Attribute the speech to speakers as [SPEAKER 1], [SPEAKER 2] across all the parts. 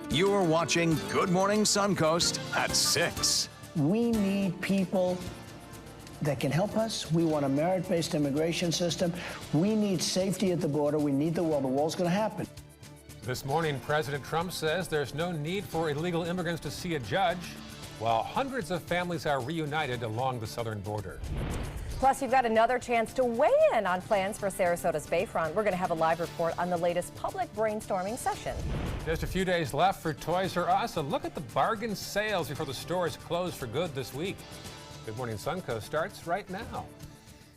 [SPEAKER 1] You're watching Good Morning Suncoast at 6.
[SPEAKER 2] We need people that can help us. We want a merit-based immigration system. We need safety at the border. We need the wall. The wall's going to happen.
[SPEAKER 3] This morning, President Trump says there's no need for illegal immigrants to see a judge, while hundreds of families are reunited along the southern border.
[SPEAKER 4] Plus, you've got another chance to weigh in on plans for Sarasota's Bayfront. We're going to have a live report on the latest public brainstorming session.
[SPEAKER 3] Just a few days left for Toys R Us, and look at the bargain sales before the stores close for good this week. Good Morning Suncoast starts right now.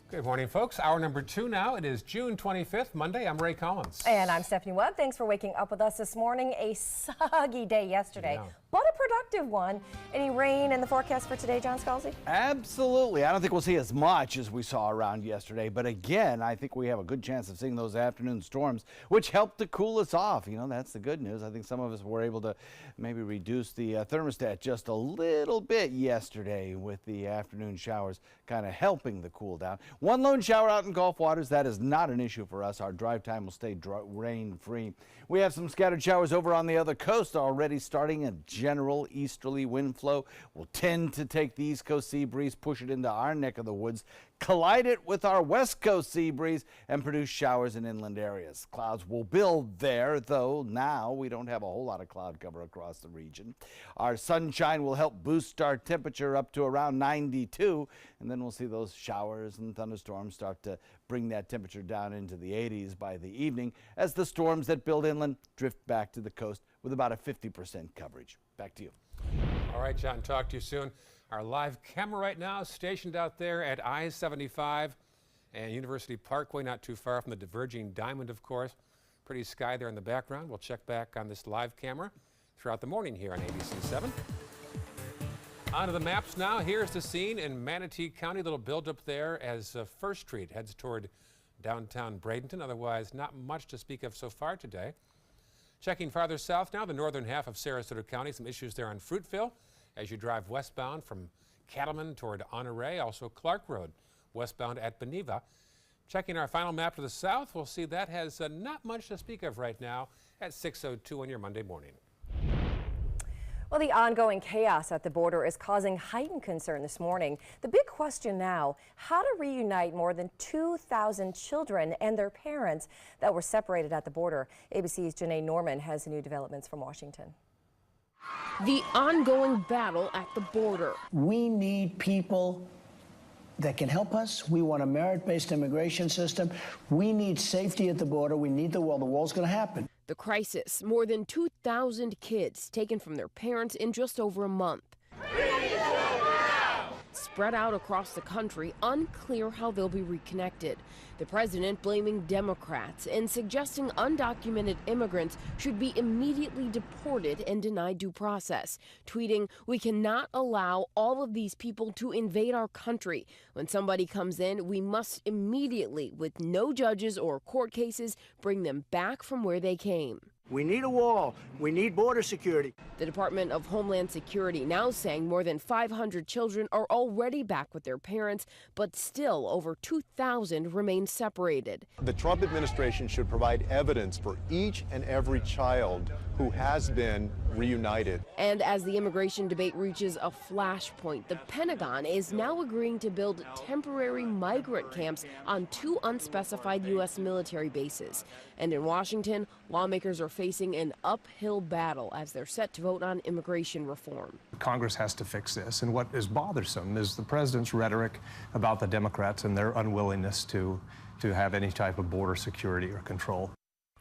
[SPEAKER 3] Good morning, folks. Hour number 2 now. It is June 25th, Monday. I'm Ray Collins.
[SPEAKER 4] And I'm Stephanie Webb. Thanks for waking up with us this morning. A soggy day yesterday, but a productive one. Any rain in the forecast for today, John Scalzi?
[SPEAKER 5] Absolutely. I don't think we'll see as much as we saw around yesterday, but again, I think we have a good chance of seeing those afternoon storms, which helped to cool us off. You know, that's the good news. I think some of us were able to maybe reduce the thermostat just a little bit yesterday with the afternoon showers kind of helping the cool down. One lone shower out in Gulf waters, that is not an issue for us. Our drive time will stay rain-free. We have some scattered showers over on the other coast already, starting a general easterly wind flow will tend to take the east coast sea breeze, push it into our neck of the woods, collide it with our west coast sea breeze, and produce showers in inland areas. Clouds will build there, though now we don't have a whole lot of cloud cover across the region. Our sunshine will help boost our temperature up to around 92, and then we'll see those showers and thunderstorms start to bring that temperature down into the 80s by the evening as the storms that build inland drift back to the coast with about a 50% coverage. Back to you.
[SPEAKER 3] All right, John, talk to you soon. Our live camera right now is stationed out there at I-75 and University Parkway, not too far from the diverging diamond, of course. Pretty sky there in the background. We'll check back on this live camera throughout the morning here on ABC 7. On to the maps now. Here's the scene in Manatee County. A little buildup there as First Street heads toward downtown Bradenton. Otherwise, not much to speak of so far today. Checking farther south now, the northern half of Sarasota County. Some issues there on Fruitville as you drive westbound from Cattleman toward Honore. Also Clark Road westbound at Beneva. Checking our final map to the south, we'll see that has not much to speak of right now at 6:02 on your Monday morning.
[SPEAKER 4] Well, the ongoing chaos at the border is causing heightened concern this morning. The big question now, how to reunite more than 2,000 children and their parents that were separated at the border. ABC's Janae Norman has new developments from Washington.
[SPEAKER 6] The ongoing battle at the border.
[SPEAKER 2] We need people that can help us. We want a merit-based immigration system. We need safety at the border. We need the wall. The wall's going to happen.
[SPEAKER 6] The crisis, more than 2,000 kids taken from their parents in just over a month. Spread out across the country, unclear how they'll be reconnected. The president blaming Democrats and suggesting undocumented immigrants should be immediately deported and denied due process, tweeting, "We cannot allow all of these people to invade our country. When somebody comes in, we must immediately, with no judges or court cases, bring them back from where they came."
[SPEAKER 7] We need a wall. We need border security.
[SPEAKER 6] The Department of Homeland Security now saying more than 500 children are already back with their parents, but still over 2,000 remain separated.
[SPEAKER 8] The Trump administration should provide evidence for each and every child who has been reunited.
[SPEAKER 6] And as the immigration debate reaches a flashpoint, the Pentagon is now agreeing to build temporary migrant camps on 2 unspecified U.S. military bases. And in Washington, lawmakers are facing an uphill battle as they're set to vote on immigration reform.
[SPEAKER 9] Congress has to fix this, and what is bothersome is the president's rhetoric about the Democrats and their unwillingness to have any type of border security or control.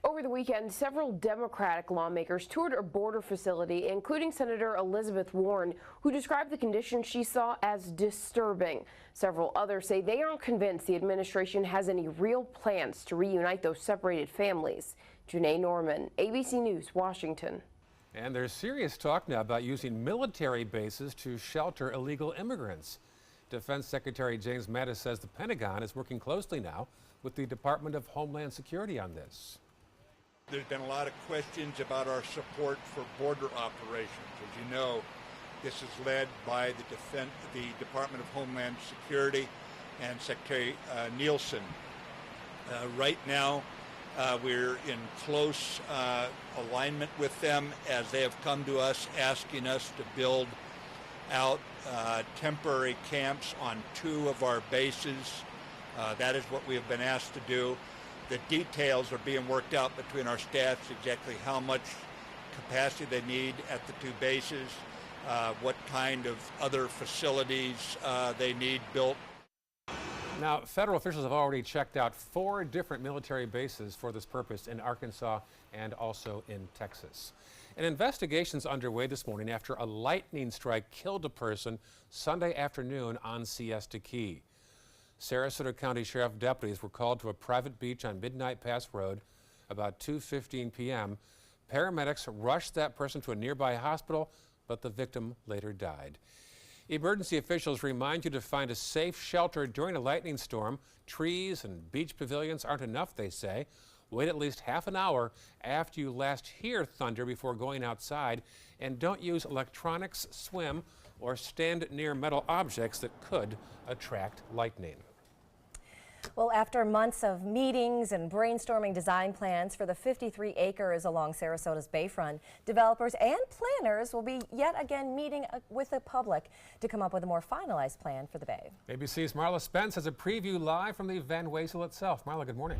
[SPEAKER 6] Over the weekend, several Democratic lawmakers toured a border facility, including Senator Elizabeth Warren, who described the conditions she saw as disturbing. Several others say they aren't convinced the administration has any real plans to reunite those separated families. Janae Norman, ABC News, Washington.
[SPEAKER 3] And there's serious talk now about using military bases to shelter illegal immigrants. Defense Secretary James Mattis says the Pentagon is working closely now with the Department of Homeland Security on this.
[SPEAKER 10] There's been a lot of questions about our support for border operations. As you know, this is led by the Department of Homeland Security and Secretary Nielsen. Right now, We're in close alignment with them as they have come to us asking us to build out temporary camps on 2 of our bases. That is what we have been asked to do. The details are being worked out between our staffs, exactly how much capacity they need at the 2 bases, what kind of other facilities they need built.
[SPEAKER 3] Now, federal officials have already checked out 4 different military bases for this purpose in Arkansas and also in Texas. An investigation's underway this morning after a lightning strike killed a person Sunday afternoon on Siesta Key. Sarasota County Sheriff deputies were called to a private beach on Midnight Pass Road about 2:15 p.m. Paramedics rushed that person to a nearby hospital, but the victim later died. Emergency officials remind you to find a safe shelter during a lightning storm. Trees and beach pavilions aren't enough, they say. Wait at least half an hour after you last hear thunder before going outside, and don't use electronics, swim, or stand near metal objects that could attract lightning.
[SPEAKER 4] Well, after months of meetings and brainstorming design plans for the 53 acres along Sarasota's bayfront, developers and planners will be yet again meeting with the public to come up with a more finalized plan for the bay.
[SPEAKER 3] ABC's Marla Spence has a preview live from the Van Wezel itself. Marla, good morning.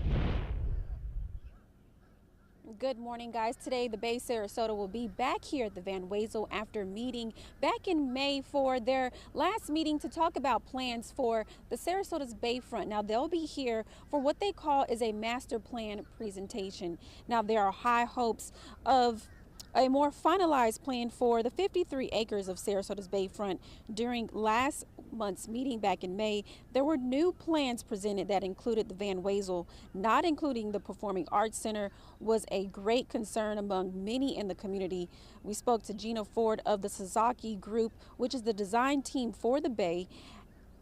[SPEAKER 11] Good morning, guys. Today, the Bay Sarasota will be back here at the Van Wezel after meeting back in May for their last meeting to talk about plans for the Sarasota's bayfront. Now, they'll be here for what they call is a master plan presentation. Now, there are high hopes of a more finalized plan for the 53 acres of Sarasota's bayfront. During last month's meeting back in May, there were new plans presented that included the Van Wezel. Not including the Performing Arts Center was a great concern among many in the community. We spoke to Gina Ford of the Sasaki Group, which is the design team for the bay.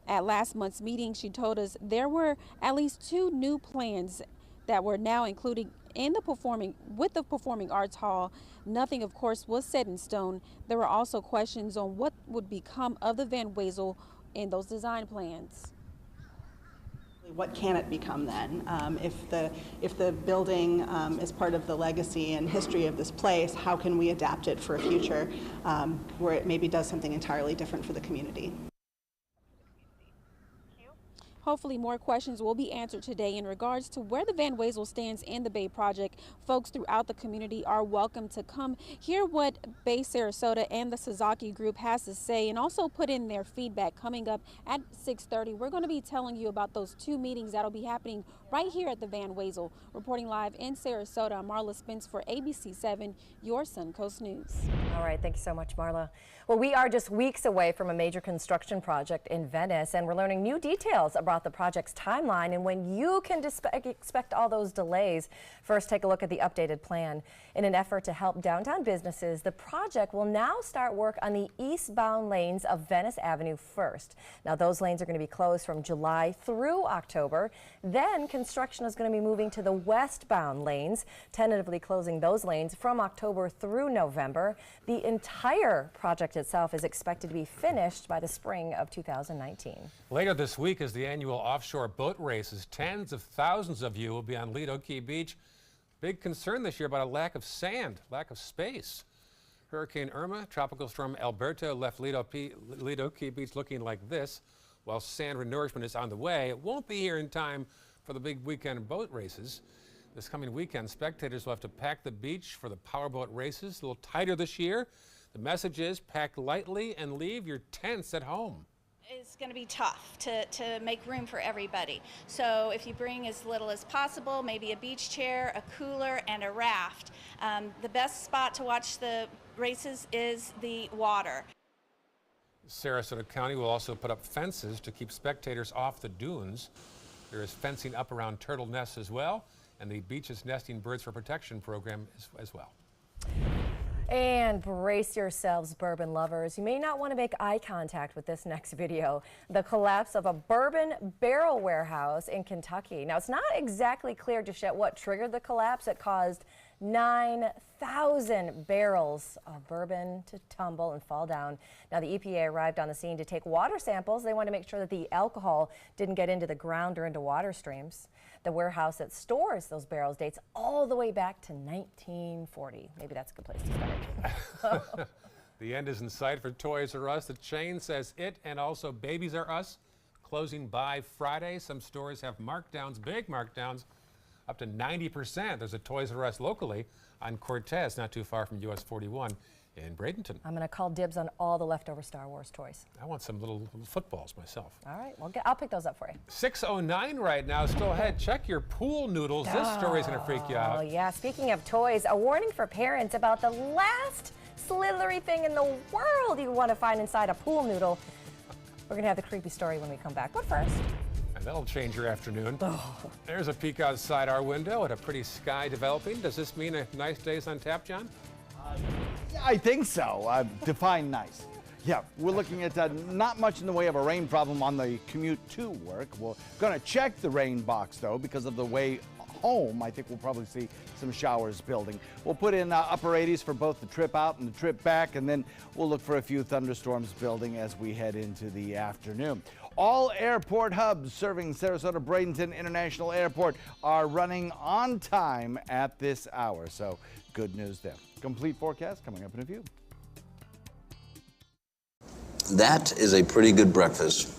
[SPEAKER 11] At last month's meeting, she told us there were at least 2 new plans that were now included in the Performing Arts Hall. Nothing, of course, was set in stone. There were also questions on what would become of the Van Wezel in those design plans.
[SPEAKER 12] What can it become then? If the building is part of the legacy and history of this place, how can we adapt it for a future where it maybe does something entirely different for the community?
[SPEAKER 11] Hopefully more questions will be answered today in regards to where the Van Wezel stands in the Bay project. Folks throughout the community are welcome to come hear what Bay Sarasota and the Sasaki Group has to say and also put in their feedback. Coming up at 6:30, we're going to be telling you about those 2 meetings that'll be happening right here at the Van Wezel. Reporting live in Sarasota, I'm Marla Spence for ABC 7, your Suncoast News.
[SPEAKER 4] All right, thank you so much, Marla. Well, we are just weeks away from a major construction project in Venice, and we're learning new details about the project's timeline and when you can expect all those delays. First, take a look at the updated plan. In an effort to help downtown businesses, the project will now start work on the eastbound lanes of Venice Avenue first. Now, those lanes are going to be closed from July through October. Then construction is going to be moving to the westbound lanes, tentatively closing those lanes from October through November. The entire project itself is expected to be finished by the spring of 2019.
[SPEAKER 3] Later this week is the annual offshore boat races. Tens of thousands of you will be on Lido Key Beach. Big concern this year about a lack of sand, lack of space. Hurricane Irma, Tropical Storm Alberto left Lido Key Beach looking like this. While sand renourishment is on the way, it won't be here in time for the big weekend boat races. This coming weekend, spectators will have to pack the beach for the powerboat races. A little tighter this year. The message is pack lightly and leave your tents at home.
[SPEAKER 13] It's going to be tough to make room for everybody. So if you bring as little as possible, maybe a beach chair, a cooler, and a raft. The best spot to watch the races is the water.
[SPEAKER 3] Sarasota County will also put up fences to keep spectators off the dunes. There is fencing up around turtle nests as well, and the beach's Nesting Birds for Protection program as well.
[SPEAKER 4] And brace yourselves, bourbon lovers. You may not want to make eye contact with this next video. The collapse of a bourbon barrel warehouse in Kentucky. Now, it's not exactly clear just yet what triggered the collapse. It caused 9,000 barrels of bourbon to tumble and fall down. Now, the EPA arrived on the scene to take water samples. They want to make sure that the alcohol didn't get into the ground or into water streams. The warehouse that stores those barrels dates all the way back to 1940. Maybe that's a good place to start.
[SPEAKER 3] The end is in sight for Toys R Us. The chain says it and also Babies R Us closing by Friday. Some stores have markdowns, big markdowns, up to 90%. There's a Toys R Us locally on Cortez, not too far from US 41 in Bradenton.
[SPEAKER 4] I'm going to call dibs on all the leftover Star Wars toys.
[SPEAKER 3] I want some little footballs myself.
[SPEAKER 4] All right, well, I'll pick those up for you.
[SPEAKER 3] 6:09 right now, still ahead. Check your pool noodles. This story's going to freak you out.
[SPEAKER 4] Oh, yeah. Speaking of toys, a warning for parents about the last slithery thing in the world you want to find inside a pool noodle. We're going to have the creepy story when we come back. But first.
[SPEAKER 3] And that'll change your afternoon.
[SPEAKER 4] Oh.
[SPEAKER 3] There's a peek outside our window at a pretty sky developing. Does this mean a nice day's on tap, John?
[SPEAKER 5] Yeah, I think so. Define nice. Yeah, we're looking at not much in the way of a rain problem on the commute to work. We're going to check the rain box, though, because of the way home. I think we'll probably see some showers building. We'll put in upper 80s for both the trip out and the trip back, and then we'll look for a few thunderstorms building as we head into the afternoon. All airport hubs serving Sarasota Bradenton International Airport are running on time at this hour, so good news there. Complete forecast coming up in a few.
[SPEAKER 14] That is a pretty good breakfast.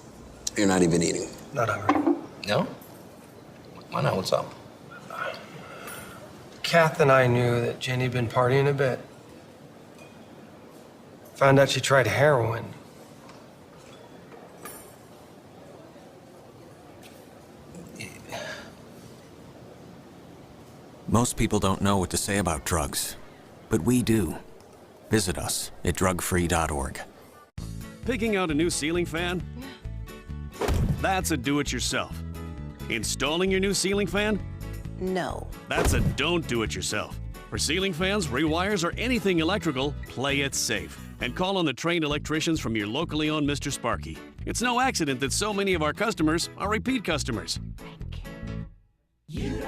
[SPEAKER 14] You're not even eating.
[SPEAKER 15] Not hungry.
[SPEAKER 14] No? Why not? What's up?
[SPEAKER 15] Kath and I knew that Jenny'd been partying a bit. Found out she tried heroin.
[SPEAKER 16] Most people don't know what to say about drugs, but we do. Visit us at drugfree.org.
[SPEAKER 17] Picking out a new ceiling fan? That's a do-it-yourself. Installing your new ceiling fan?
[SPEAKER 18] No.
[SPEAKER 17] That's a don't do it yourself. For ceiling fans, rewires, or anything electrical, play it safe. And call on the trained electricians from your locally owned Mr. Sparky. It's no accident that so many of our customers are repeat customers.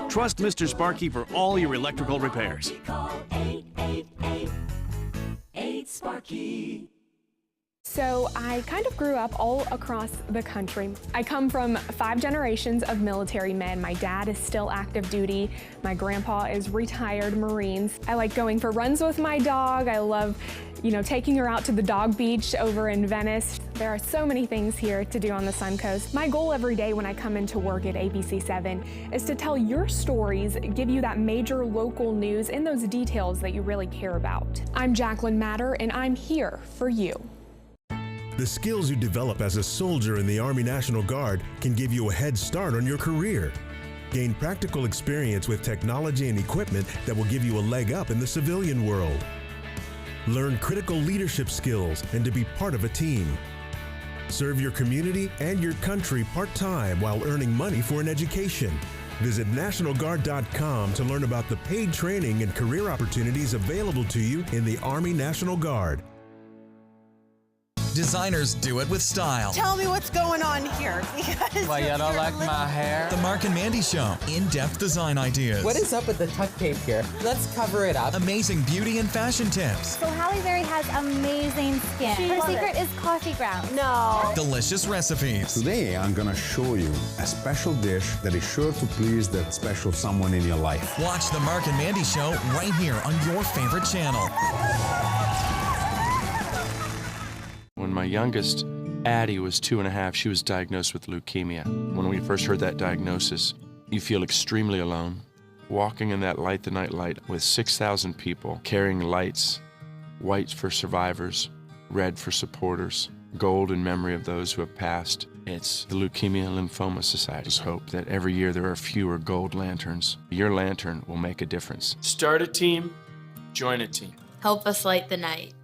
[SPEAKER 17] Trust Mr. Sparky for all your electrical repairs.
[SPEAKER 18] Call 888-8-SPARKY.
[SPEAKER 19] So I kind of grew up all across the country. I come from 5 generations of military men. My dad is still active duty. My grandpa is retired Marines. I like going for runs with my dog. I love, taking her out to the dog beach over in Venice. There are so many things here to do on the Suncoast. My goal every day when I come into work at ABC7 is to tell your stories, give you that major local news and those details that you really care about. I'm Jacqueline Matter, and I'm here for you.
[SPEAKER 20] The skills you develop as a soldier in the Army National Guard can give you a head start on your career. Gain practical experience with technology and equipment that will give you a leg up in the civilian world. Learn critical leadership skills and to be part of a team. Serve your community and your country part-time while earning money for an education. Visit NationalGuard.com to learn about the paid training and career opportunities available to you in the Army National Guard.
[SPEAKER 21] Designers do it with style.
[SPEAKER 22] Tell me what's going on here.
[SPEAKER 21] Why, you don't like my hair? The Mark and Mandy Show. In-depth design ideas.
[SPEAKER 23] What is up with the tuck tape here? Let's cover it up.
[SPEAKER 21] Amazing beauty and fashion tips.
[SPEAKER 24] So Halle Berry has amazing skin. Her secret is coffee grounds.
[SPEAKER 22] No.
[SPEAKER 21] Delicious recipes.
[SPEAKER 25] Today, I'm going to show you a special dish that is sure to please that special someone in your life.
[SPEAKER 21] Watch the Mark and Mandy Show right here on your favorite channel.
[SPEAKER 26] When my youngest, Addie, was 2.5, she was diagnosed with leukemia. When we first heard that diagnosis, you feel extremely alone. Walking in that Light the Night light with 6,000 people carrying lights, white for survivors, red for supporters, gold in memory of those who have passed. It's the Leukemia and Lymphoma Society's hope that every year there are fewer gold lanterns. Your lantern will make a difference.
[SPEAKER 27] Start a team, join a team.
[SPEAKER 28] Help us light the night.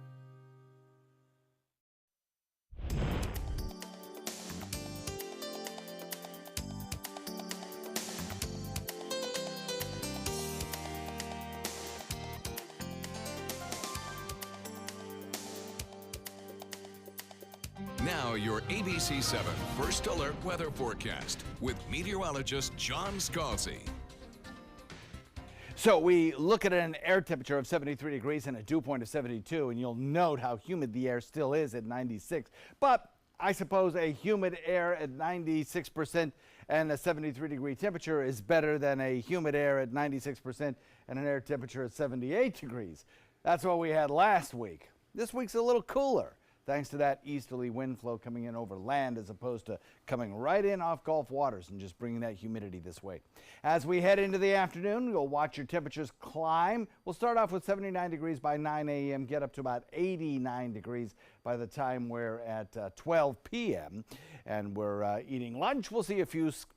[SPEAKER 1] Now your ABC7 First Alert Weather Forecast with meteorologist John Scalzi.
[SPEAKER 5] So we look at an air temperature of 73 degrees and a dew point of 72, and you'll note how humid the air still is at 96. But I suppose a humid air at 96% and a 73-degree temperature is better than a humid air at 96% and an air temperature at 78 degrees. That's what we had last week. This week's a little cooler, thanks to that easterly wind flow coming in over land as opposed to coming right in off Gulf waters and just bringing that humidity this way. As we head into the afternoon, you'll watch your temperatures climb. We'll start off with 79 degrees by 9 a.m., get up to about 89 degrees by the time we're at 12 p.m. and we're eating lunch. We'll see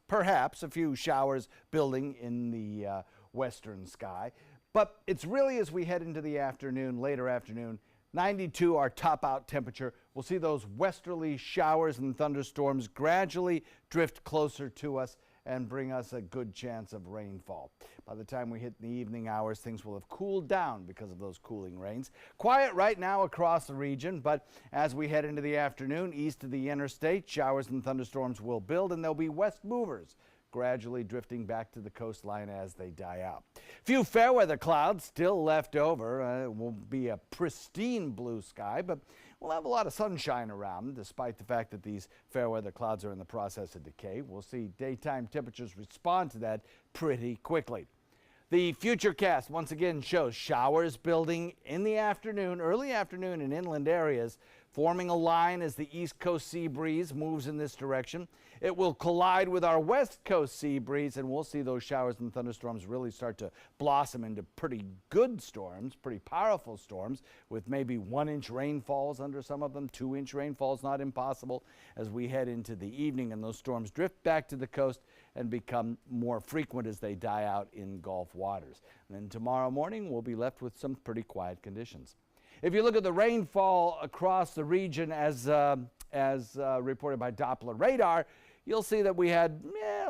[SPEAKER 5] perhaps a few showers building in the western sky. But it's really as we head into the afternoon, later afternoon, 92 our top out temperature. We'll see those westerly showers and thunderstorms gradually drift closer to us and bring us a good chance of rainfall. By the time we hit the evening hours, things will have cooled down because of those cooling rains. Quiet right now across the region, but as we head into the afternoon, east of the interstate, showers and thunderstorms will build, and there'll be west movers gradually drifting back to the coastline as they die out. Few fair weather clouds still left over. It won't be a pristine blue sky, but we'll have a lot of sunshine around despite the fact that these fair weather clouds are in the process of decay. We'll see daytime temperatures respond to that pretty quickly. The futurecast once again shows showers building in the afternoon, early afternoon in inland areas, forming a line as the east coast sea breeze moves in this direction. It will collide with our west coast sea breeze, and we'll see those showers and thunderstorms really start to blossom into pretty good storms, pretty powerful storms, with maybe 1-inch rainfalls under some of them, 2-inch rainfalls not impossible as we head into the evening, and those storms drift back to the coast and become more frequent as they die out in Gulf waters. And then tomorrow morning, we'll be left with some pretty quiet conditions. If you look at the rainfall across the region as reported by Doppler radar, you'll see that we had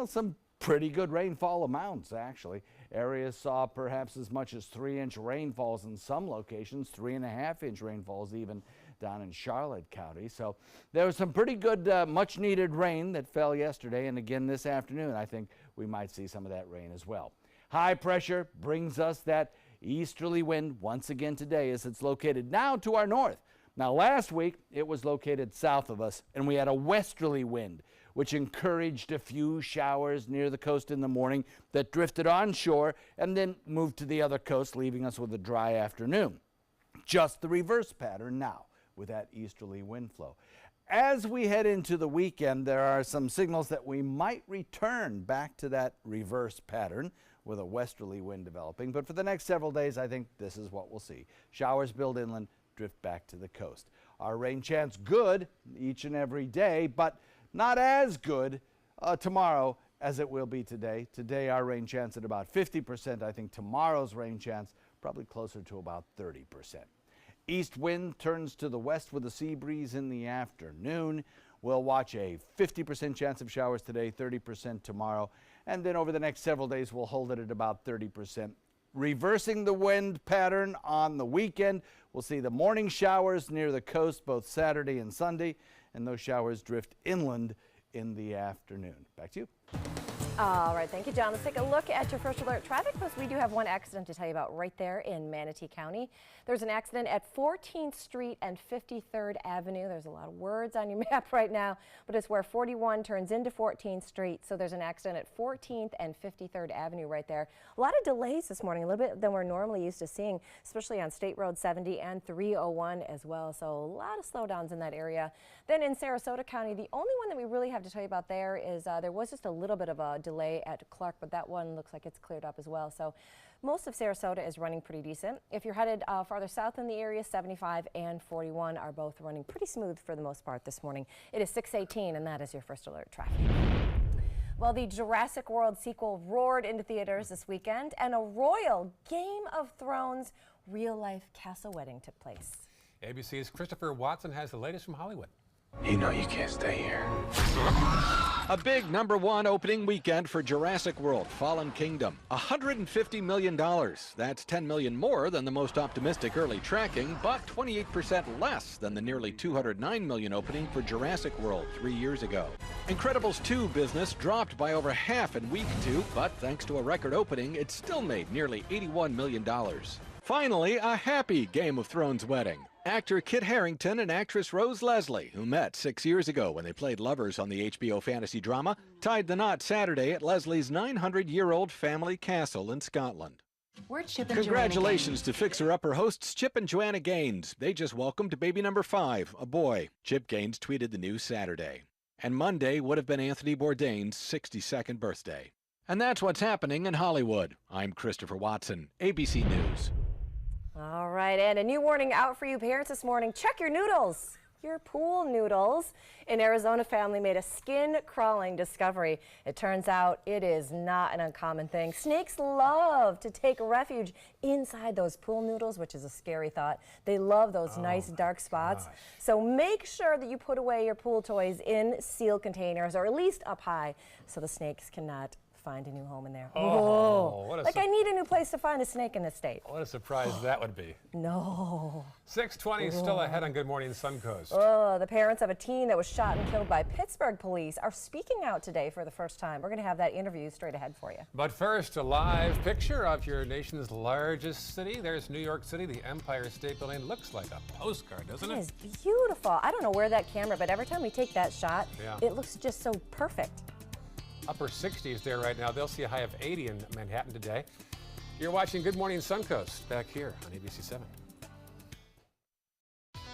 [SPEAKER 5] some pretty good rainfall amounts, actually. Areas saw perhaps as much as 3-inch rainfalls in some locations, 3.5-inch rainfalls even down in Charlotte County. So there was some pretty good, much-needed rain that fell yesterday, and again this afternoon I think we might see some of that rain as well. High pressure brings us that easterly wind once again today as it's located now to our north. Now last week it was located south of us and we had a westerly wind which encouraged a few showers near the coast in the morning that drifted onshore and then moved to the other coast, leaving us with a dry afternoon. Just the reverse pattern now with that easterly wind flow. As we head into the weekend, there are some signals that we might return back to that reverse pattern with a westerly wind developing. But for the next several days, I think this is what we'll see. Showers build inland, drift back to the coast. Our rain chance good each and every day, but not as good tomorrow as it will be today. Today, our rain chance at about 50%. I think tomorrow's rain chance probably closer to about 30%. East wind turns to the west with a sea breeze in the afternoon. We'll watch a 50% chance of showers today, 30% tomorrow, and then over the next several days we'll hold it at about 30%. Reversing the wind pattern on the weekend, we'll see the morning showers near the coast both Saturday and Sunday, and those showers drift inland in the afternoon. Back to you.
[SPEAKER 4] All right, thank you, John. Let's take a look at your first alert traffic post. We do have one accident to tell you about right there in Manatee County. There's an accident at 14th Street and 53rd Avenue. There's a lot of words on your map right now, but it's where 41 turns into 14th Street. So there's an accident at 14th and 53rd Avenue right there. A lot of delays this morning, a little bit than we're normally used to seeing, especially on State Road 70 and 301 as well. So a lot of slowdowns in that area. Then in Sarasota County, the only one that we really have to tell you about there is there was just a little bit of a delay at Clark, but that one looks like it's cleared up as well. So most of Sarasota is running pretty decent. If you're headed farther south in the area, 75 and 41 are both running pretty smooth for the most part this morning. It is 6:18, and that is your first alert traffic. Well, the Jurassic World sequel roared into theaters this weekend, and a royal Game of Thrones real-life castle wedding took place.
[SPEAKER 3] ABC's Christopher Watson has the latest from Hollywood.
[SPEAKER 15] You know you can't stay here.
[SPEAKER 2] A big #1 opening weekend for Jurassic World Fallen Kingdom. $150 million. That's $10 million more than the most optimistic early tracking, but 28% less than the nearly $209 million opening for Jurassic World 3 years ago. Incredibles 2 business dropped by over half in week 2, but thanks to a record opening, it still made nearly $81 million. Finally, a happy Game of Thrones wedding. Actor Kit Harington and actress Rose Leslie, who met 6 years ago when they played lovers on the HBO fantasy drama, tied the knot Saturday at Leslie's 900-year-old family castle in Scotland.
[SPEAKER 6] We're Chip and
[SPEAKER 7] Congratulations to Fixer Upper hosts Chip and Joanna Gaines. They just welcomed baby number 5, a boy. Chip Gaines tweeted the news Saturday. And Monday would have been Anthony Bourdain's 62nd birthday. And that's what's happening in Hollywood. I'm Christopher Watson, ABC News.
[SPEAKER 4] All right, and a new warning out for you parents this morning. Check your noodles, your pool noodles. An Arizona family made a skin-crawling discovery. It turns out it is not an uncommon thing. Snakes love to take refuge inside those pool noodles, which is a scary thought. They love those nice dark spots. So make sure that you put away your pool toys in sealed containers, or at least up high, so the snakes cannot find a new home in there.
[SPEAKER 3] Oh, what a
[SPEAKER 4] like I need a new place to find a snake in this state.
[SPEAKER 3] What a surprise that would be.
[SPEAKER 4] No.
[SPEAKER 3] 6:20 still ahead on Good Morning Suncoast.
[SPEAKER 4] Oh, the parents of a teen that was shot and killed by Pittsburgh police are speaking out today for the first time. We're going to have that interview straight ahead for you.
[SPEAKER 3] But first, a live picture of your nation's largest city. There's New York City. The Empire State Building looks like a postcard, doesn't it?
[SPEAKER 4] It is beautiful. I don't know where that camera, but every time we take that shot, it looks just so perfect.
[SPEAKER 3] Upper 60s there right now. They'll see a high of 80 in Manhattan today. You're watching Good Morning Suncoast back here on ABC 7.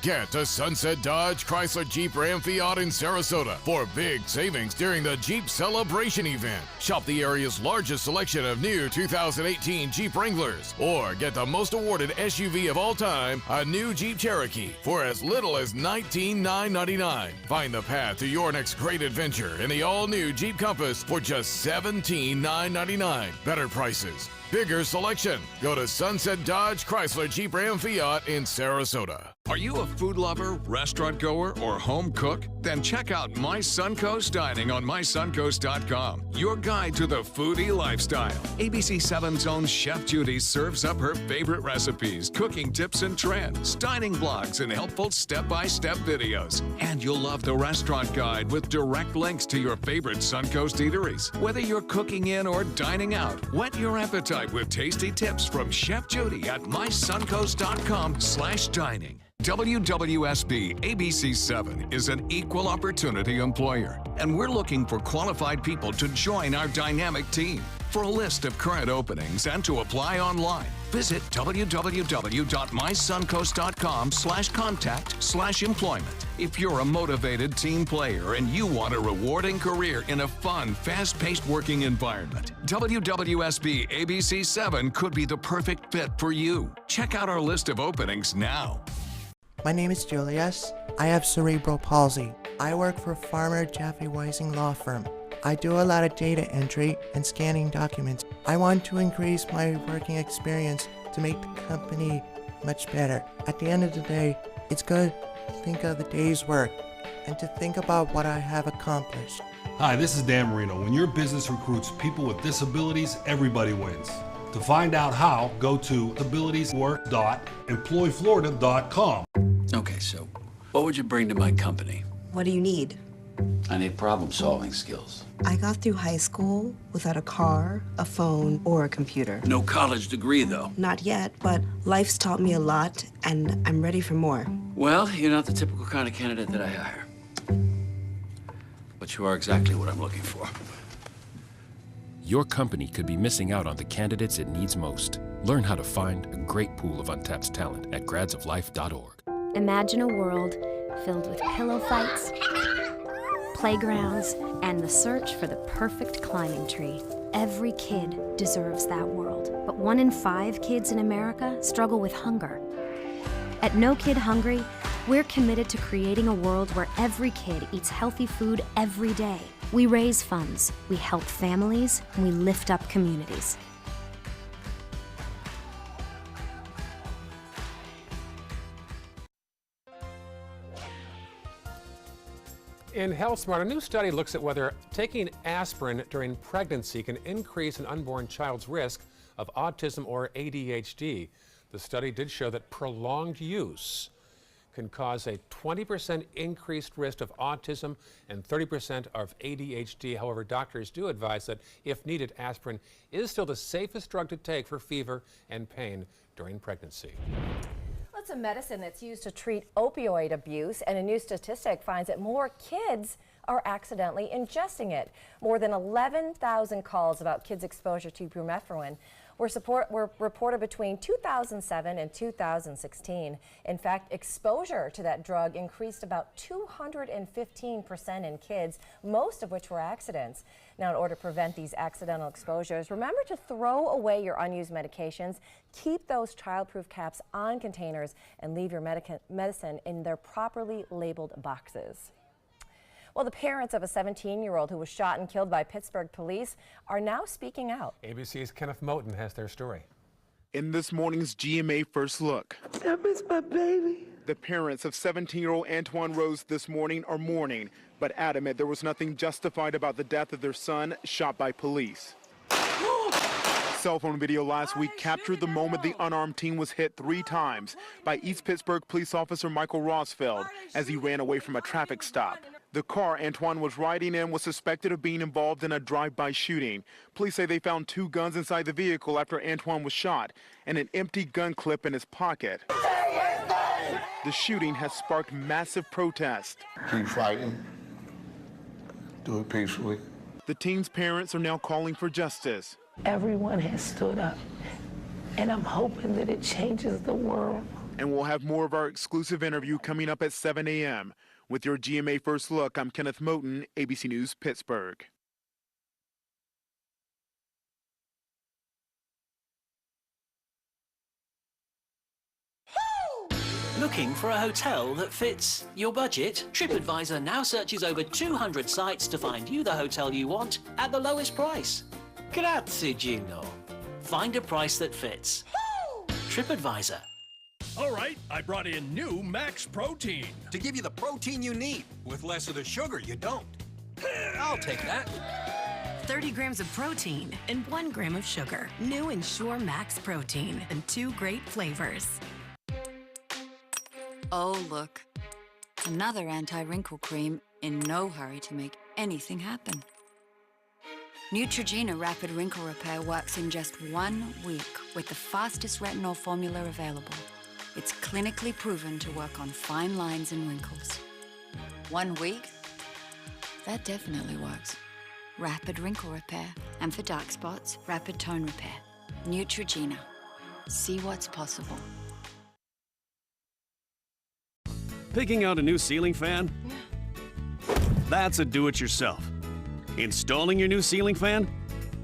[SPEAKER 1] Get to Sunset Dodge Chrysler Jeep Ram Fiat in Sarasota for big savings during the Jeep Celebration event. Shop the area's largest selection of new 2018 Jeep Wranglers, or get the most awarded SUV of all time, a new Jeep Cherokee, for as little as $19,999. Find the path to your next great adventure in the all-new Jeep Compass for just $17,999. Better prices, bigger selection. Go to Sunset Dodge Chrysler Jeep Ram Fiat in Sarasota.
[SPEAKER 8] Are you a food lover, restaurant goer, or home cook? Then check out My Suncoast Dining on mysuncoast.com, your guide to the foodie lifestyle. ABC 7's own Chef Judy serves up her favorite recipes, cooking tips and trends, dining blogs, and helpful step-by-step videos. And you'll love the restaurant guide with direct links to your favorite Suncoast eateries. Whether you're cooking in or dining out, whet your appetite with tasty tips from Chef Judy at mysuncoast.com/dining. WWSB ABC 7 is an equal opportunity employer, and we're looking for qualified people to join our dynamic team. For a list of current openings and to apply online, visit www.mysuncoast.com/contact/employment. If you're a motivated team player and you want a rewarding career in a fun, fast-paced working environment, WWSB ABC 7 could be the perfect fit for you. Check out our list of openings now.
[SPEAKER 9] My name is Julius. I have cerebral palsy. I work for Farmer Jeffrey Weising Law Firm. I do a lot of data entry and scanning documents. I want to increase my working experience to make the company much better. At the end of the day, it's good to think of the day's work and to think about what I have accomplished.
[SPEAKER 10] Hi, this is Dan Marino. When your business recruits people with disabilities, everybody wins. To find out how, go to abilitieswork.employflorida.com.
[SPEAKER 12] Okay, so what would you bring to my company?
[SPEAKER 28] What do you need?
[SPEAKER 12] I need problem-solving skills.
[SPEAKER 28] I got through high school without a car, a phone, or a computer.
[SPEAKER 12] No college degree, though.
[SPEAKER 28] Not yet, but life's taught me a lot, and I'm ready for more.
[SPEAKER 12] Well, you're not the typical kind of candidate that I hire. But you are exactly what I'm looking for.
[SPEAKER 29] Your company could be missing out on the candidates it needs most. Learn how to find a great pool of untapped talent at gradsoflife.org.
[SPEAKER 30] Imagine a world filled with pillow fights, playgrounds, and the search for the perfect climbing tree. Every kid deserves that world, but 1 in 5 kids in America struggle with hunger. At No Kid Hungry, we're committed to creating a world where every kid eats healthy food every day. We raise funds, we help families, and we lift up communities.
[SPEAKER 3] In Health Smart, a new study looks at whether taking aspirin during pregnancy can increase an unborn child's risk of autism or ADHD. The study did show that prolonged use can cause a 20% increased risk of autism and 30% of ADHD. However, doctors do advise that, if needed, aspirin is still the safest drug to take for fever and pain during pregnancy.
[SPEAKER 4] It's a medicine that's used to treat opioid abuse, and a new statistic finds that more kids are accidentally ingesting it. More than 11,000 calls about kids' exposure to bromephrine were reported between 2007 and 2016. In fact, exposure to that drug increased about 215% in kids, most of which were accidents. Now, in order to prevent these accidental exposures, remember to throw away your unused medications, keep those childproof caps on containers, and leave your medicine in their properly labeled boxes. Well, the parents of a 17-year-old who was shot and killed by Pittsburgh police are now speaking out.
[SPEAKER 3] ABC's Kenneth Moten has their story.
[SPEAKER 6] In this morning's GMA First Look,
[SPEAKER 11] I miss my baby.
[SPEAKER 6] The parents of 17-year-old Antoine Rose this morning are mourning, but adamant there was nothing justified about the death of their son shot by police. Cell phone video last week captured the moment the unarmed teen was hit 3 times by East Pittsburgh police officer Michael Rosfeld as he ran away from a traffic stop. The car Antoine was riding in was suspected of being involved in a drive-by shooting. Police say they found 2 guns inside the vehicle after Antoine was shot and an empty gun clip in his pocket. The shooting has sparked massive protest.
[SPEAKER 11] Keep fighting. Do it peacefully.
[SPEAKER 6] The teen's parents are now calling for justice.
[SPEAKER 11] Everyone has stood up, and I'm hoping that it changes the world.
[SPEAKER 6] And we'll have more of our exclusive interview coming up at 7 a.m. With your GMA First Look, I'm Kenneth Moten, ABC News, Pittsburgh.
[SPEAKER 13] Looking for a hotel that fits your budget? TripAdvisor now searches over 200 sites to find you the hotel you want at the lowest price. Grazie, Gino. Find a price that fits. TripAdvisor.
[SPEAKER 14] All right, I brought in new Max Protein.
[SPEAKER 16] To give you the protein you need, with less of the sugar you don't. I'll take that.
[SPEAKER 17] 30 grams of protein and 1 gram of sugar. New Ensure Max Protein and 2 great flavors.
[SPEAKER 18] Oh, look. Another anti-wrinkle cream in no hurry to make anything happen. Neutrogena Rapid Wrinkle Repair works in just 1 week with the fastest retinol formula available. It's clinically proven to work on fine lines and wrinkles. 1 week? That definitely works. Rapid Wrinkle Repair. And for dark spots, Rapid Tone Repair. Neutrogena. See what's possible.
[SPEAKER 19] Picking out a new ceiling fan? That's a do-it-yourself. Installing your new ceiling fan?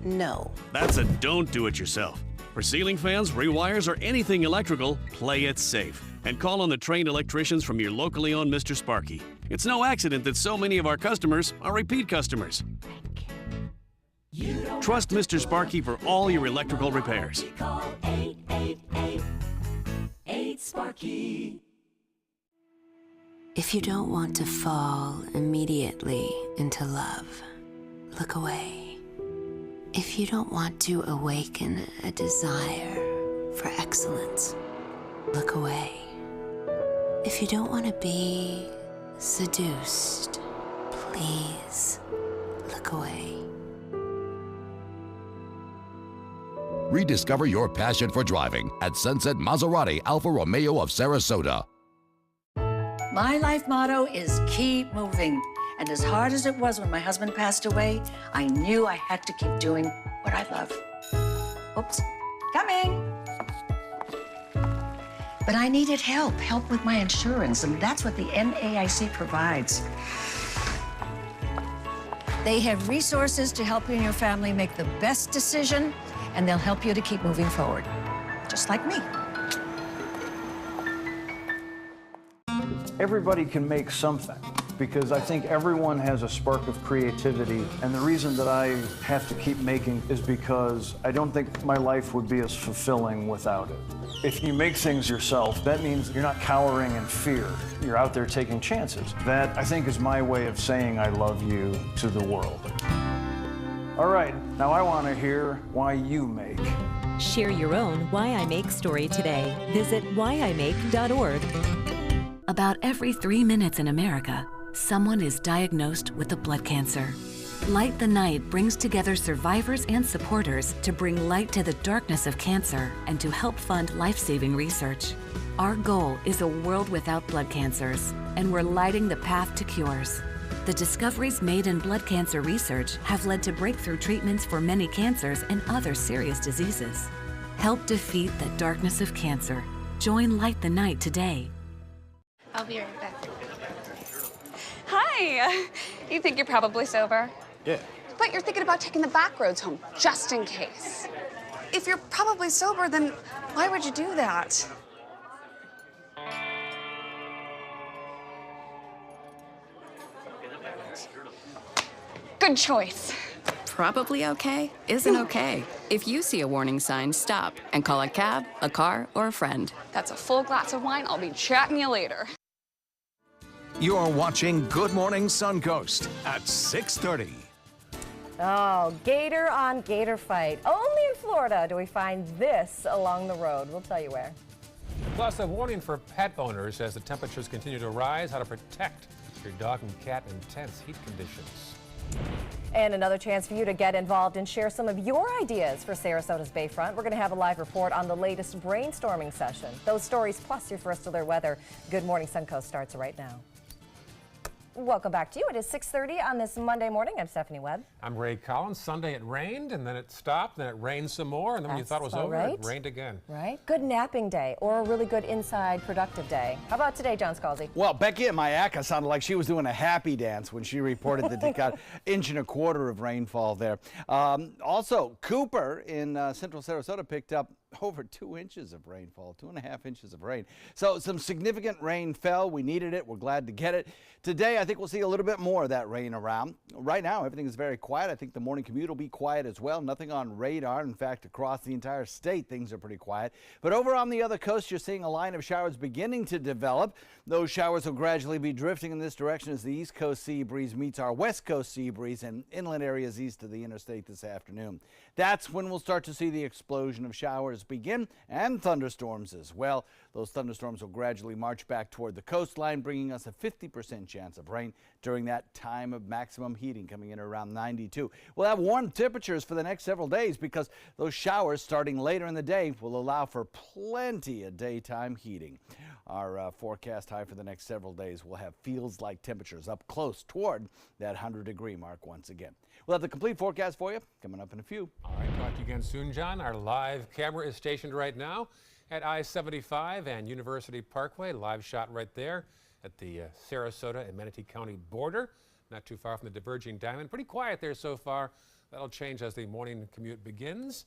[SPEAKER 11] No.
[SPEAKER 19] That's a don't do-it-yourself. For ceiling fans, rewires, or anything electrical, play it safe. And call on the trained electricians from your locally owned Mr. Sparky. It's no accident that so many of our customers are repeat customers. Trust Mr. Sparky for all your electrical repairs.
[SPEAKER 20] Call 888-8-SPARKY.
[SPEAKER 18] If you don't want to fall immediately into love, look away. If you don't want to awaken a desire for excellence, look away. If you don't want to be seduced, please look away.
[SPEAKER 23] Rediscover your passion for driving at Sunset Maserati Alfa Romeo of Sarasota.
[SPEAKER 31] My life motto is keep moving. And as hard as it was when my husband passed away, I knew I had to keep doing what I love. Oops, coming. But I needed help with my insurance, and that's what the NAIC provides. They have resources to help you and your family make the best decision, and they'll help you to keep moving forward, just like me.
[SPEAKER 32] Everybody can make something.
[SPEAKER 1] because I think everyone has a spark of creativity, and the reason that I have to keep making is because I don't think my life would be as fulfilling without it. If you make things yourself, that means you're not cowering in fear. You're out there taking chances. That, I think, is my way of saying I love you to the world. All right, now I want to hear why you make.
[SPEAKER 2] Share your own Why I Make story today. Visit whyimake.org.
[SPEAKER 17] About every 3 minutes in America, someone is diagnosed with a blood cancer. Light the Night brings together survivors and supporters to bring light to the darkness of cancer and to help fund life-saving research. Our goal is a world without blood cancers, and we're lighting the path to cures. The discoveries made in blood cancer research have led to breakthrough treatments for many cancers and other serious diseases. Help defeat the darkness of cancer. Join Light the Night today.
[SPEAKER 5] I'll be right back. Hi! You think you're probably sober?
[SPEAKER 7] Yeah.
[SPEAKER 5] But you're thinking about taking the back roads home, just in case. If you're probably sober, then why would you do that? Good choice.
[SPEAKER 15] Probably okay isn't okay. If you see a warning sign, stop and call a cab, a car, or a friend.
[SPEAKER 5] That's a full glass of wine. I'll be chatting you later.
[SPEAKER 8] You're watching Good Morning Suncoast at 6:30.
[SPEAKER 4] Oh, gator on gator fight. Only in Florida do we find this along the road. We'll tell you where.
[SPEAKER 3] Plus, a warning for pet owners as the temperatures continue to rise, how to protect your dog and cat in intense heat conditions.
[SPEAKER 4] And another chance for you to get involved and share some of your ideas for Sarasota's Bayfront. We're going to have a live report on the latest brainstorming session. Those stories plus your first alert weather. Good Morning Suncoast starts right now. Welcome back to you. It is 6:30 on this Monday morning. I'm Stephanie Webb.
[SPEAKER 3] I'm Ray Collins. Sunday it rained, and then it stopped, then it rained some more, and then when you thought it was over, it rained again.
[SPEAKER 4] Right? Good napping day or a really good inside productive day. How about today, John Scalzi?
[SPEAKER 21] Well, Becky at Mayaca sounded like she was doing a happy dance when she reported that they got 1.25 inches of rainfall there. Also, Cooper in central Sarasota picked up over 2 inches of rainfall, 2.5 inches of rain. So some significant rain fell. We needed it. We're glad to get it. Today, I think we'll see a little bit more of that rain around. Right now, everything is very quiet. I think the morning commute will be quiet as well. Nothing on radar. In fact, across the entire state, things are pretty quiet. But over on the other coast, you're seeing a line of showers beginning to develop. Those showers will gradually be drifting in this direction as the east coast sea breeze meets our west coast sea breeze and inland areas east of the interstate this afternoon. That's when we'll start to see the explosion of showers begin and thunderstorms as well. Those thunderstorms will gradually march back toward the coastline, bringing us a 50% chance of rain during that time of maximum heating, coming in around 92. We'll have warm temperatures for the next several days because those showers starting later in the day will allow for plenty of daytime heating. Our forecast high for the next several days will have feels-like temperatures up close toward that 100-degree mark once again. We'll have the complete forecast for you coming up in a few.
[SPEAKER 3] All right, talk to you again soon, John. Our live camera is stationed right now at I-75 and University Parkway. Live shot right there at the Sarasota and Manatee County border, not too far from the diverging diamond. Pretty quiet there so far. That'll change as the morning commute begins.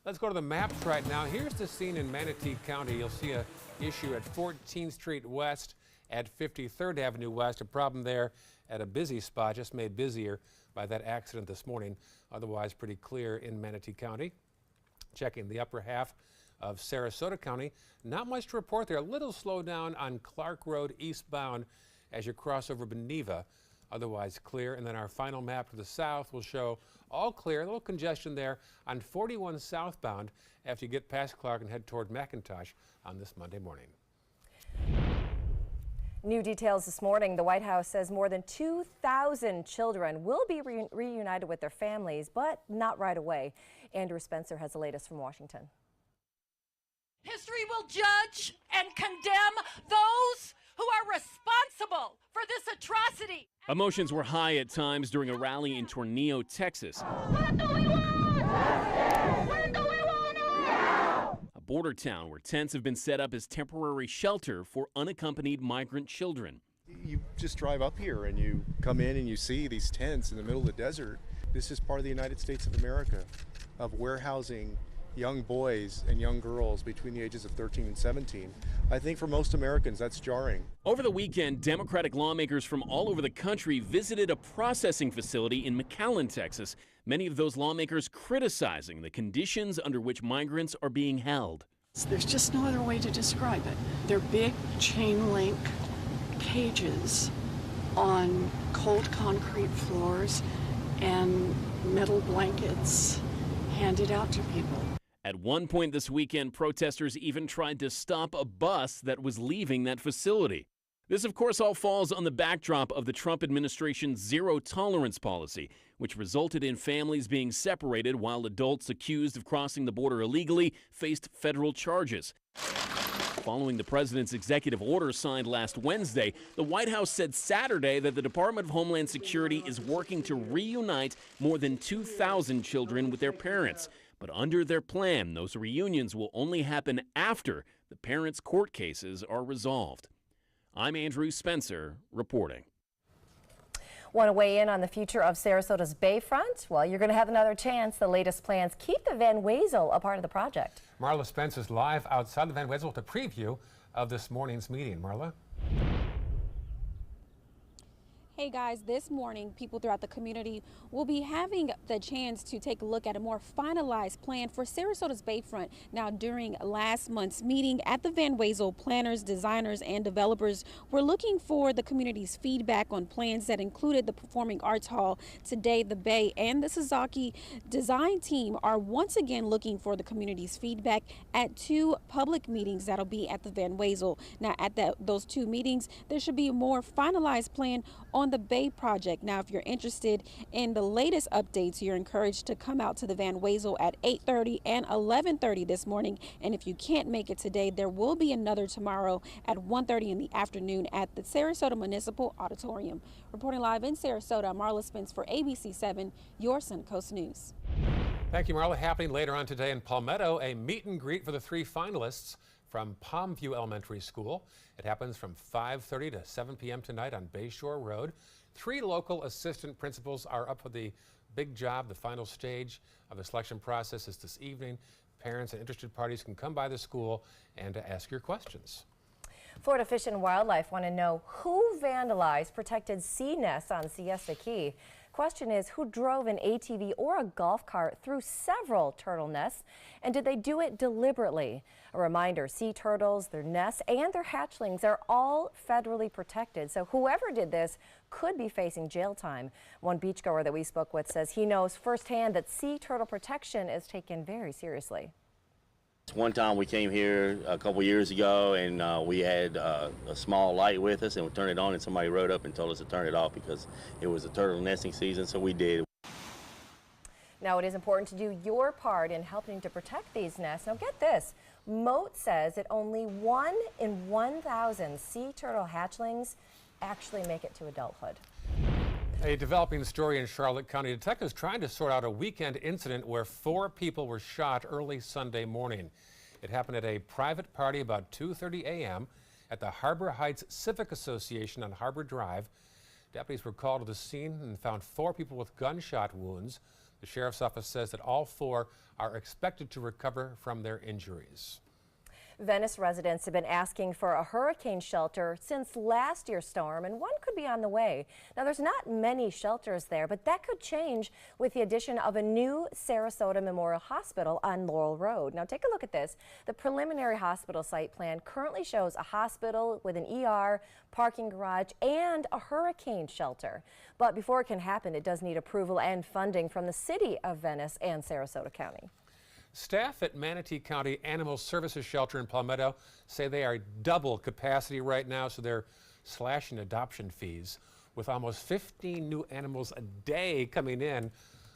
[SPEAKER 3] Let's go to the maps right now. Here's the scene in Manatee County. You'll see an issue at 14th Street West at 53rd Avenue West. A problem there at a busy spot, just made busier by that accident this morning. Otherwise pretty clear in Manatee County. Checking the upper half of Sarasota County. Not much to report there. A little slowdown on Clark Road eastbound as you cross over Beneva. Otherwise clear. And then our final map to the south will show all clear. A little congestion there on 41 southbound after you get past Clark and head toward McIntosh on this Monday morning.
[SPEAKER 4] New details this morning. The White House says more than 2,000 children will be reunited with their families, but not right away. Andrew Spencer has the latest from Washington.
[SPEAKER 22] History will judge and condemn those who are responsible for this atrocity.
[SPEAKER 19] Emotions were high at times during a rally in Tornillo, Texas. A border town where tents have been set up as temporary shelter for unaccompanied migrant children.
[SPEAKER 24] You just drive up here and you come in and you see these tents in the middle of the desert. This is part of the United States of America, of warehousing young boys and young girls between the ages of 13 and 17. I think for most Americans, that's jarring.
[SPEAKER 6] Over the weekend, Democratic lawmakers from all over the country visited a processing facility in McAllen, Texas. Many of those lawmakers criticizing the conditions under which migrants are being held.
[SPEAKER 7] There's just no other way to describe it. They're big chain link cages on cold concrete floors and metal blankets handed out to people.
[SPEAKER 6] At one point this weekend, protesters even tried to stop a bus that was leaving that facility. This, of course, all falls on the backdrop of the Trump administration's zero-tolerance policy, which resulted in families being separated while adults accused of crossing the border illegally faced federal charges. Following the president's executive order signed last Wednesday, the White House said Saturday that the Department of Homeland Security is working to reunite more than 2,000 children with their parents. But under their plan, those reunions will only happen after the parents' court cases are resolved. I'm Andrew Spencer reporting.
[SPEAKER 4] Want to weigh in on the future of Sarasota's Bayfront? Well, you're going to have another chance. The latest plans keep the Van Wezel a part of the project.
[SPEAKER 3] Marla Spencer's live outside the Van Wezel with a preview of this morning's meeting. Marla?
[SPEAKER 9] Hey guys, this morning people throughout the community will be having the chance to take a look at a more finalized plan for Sarasota's Bayfront. Now, during last month's meeting at the Van Wezel, planners, designers, and developers were looking for the community's feedback on plans that included the Performing Arts Hall. Today, the Bay and the Sasaki design team are once again looking for the community's feedback at two public meetings that'll be at the Van Wezel. Now, at those two meetings, there should be a more finalized plan on the Bay project. Now, if you're interested in the latest updates, you're encouraged to come out to the Van Wezel at 8:30 and 11:30 this morning. And if you can't make it today, there will be another tomorrow at 1:30 in the afternoon at the Sarasota Municipal Auditorium. Reporting live in Sarasota, Marla Spence for ABC 7, your Suncoast News.
[SPEAKER 3] Thank you, Marla. Happening later on today in Palmetto, a meet and greet for the three finalists from Palmview Elementary School. It happens from 5:30 to 7 p.m. tonight on Bayshore Road. 3 local assistant principals are up for the big job. The final stage of the selection process is this evening. Parents and interested parties can come by the school and ask your questions.
[SPEAKER 4] Florida Fish and Wildlife want to know who vandalized protected sea nests on Siesta Key. Question is, who drove an ATV or a golf cart through several turtle nests, and did they do it deliberately? A reminder, sea turtles, their nests, and their hatchlings are all federally protected, so whoever did this could be facing jail time. One beachgoer that we spoke with says he knows firsthand that sea turtle protection is taken very seriously.
[SPEAKER 10] One time we came here a couple years ago and we had a small light with us, and we turned it on and somebody rode up and told us to turn it off because it was a turtle nesting season, so we did.
[SPEAKER 4] Now, it is important to do your part in helping to protect these nests. Now, get this. Moat says that only 1 in 1,000 sea turtle hatchlings actually make it to adulthood.
[SPEAKER 3] A developing story in Charlotte County. Detectives trying to sort out a weekend incident where 4 people were shot early Sunday morning. It happened at a private party about 2:30 a.m. at the Harbor Heights Civic Association on Harbor Drive. Deputies were called to the scene and found 4 people with gunshot wounds. The sheriff's office says that all 4 are expected to recover from their injuries.
[SPEAKER 4] Venice residents have been asking for a hurricane shelter since last year's storm, and one could be on the way. Now, there's not many shelters there, but that could change with the addition of a new Sarasota Memorial Hospital on Laurel Road. Now, take a look at this. The preliminary hospital site plan currently shows a hospital with an ER, parking garage, and a hurricane shelter. But before it can happen, it does need approval and funding from the city of Venice and Sarasota County.
[SPEAKER 3] Staff at Manatee County Animal Services Shelter in Palmetto say they are double capacity right now, so they're slashing adoption fees. With almost 15 new animals a day coming in,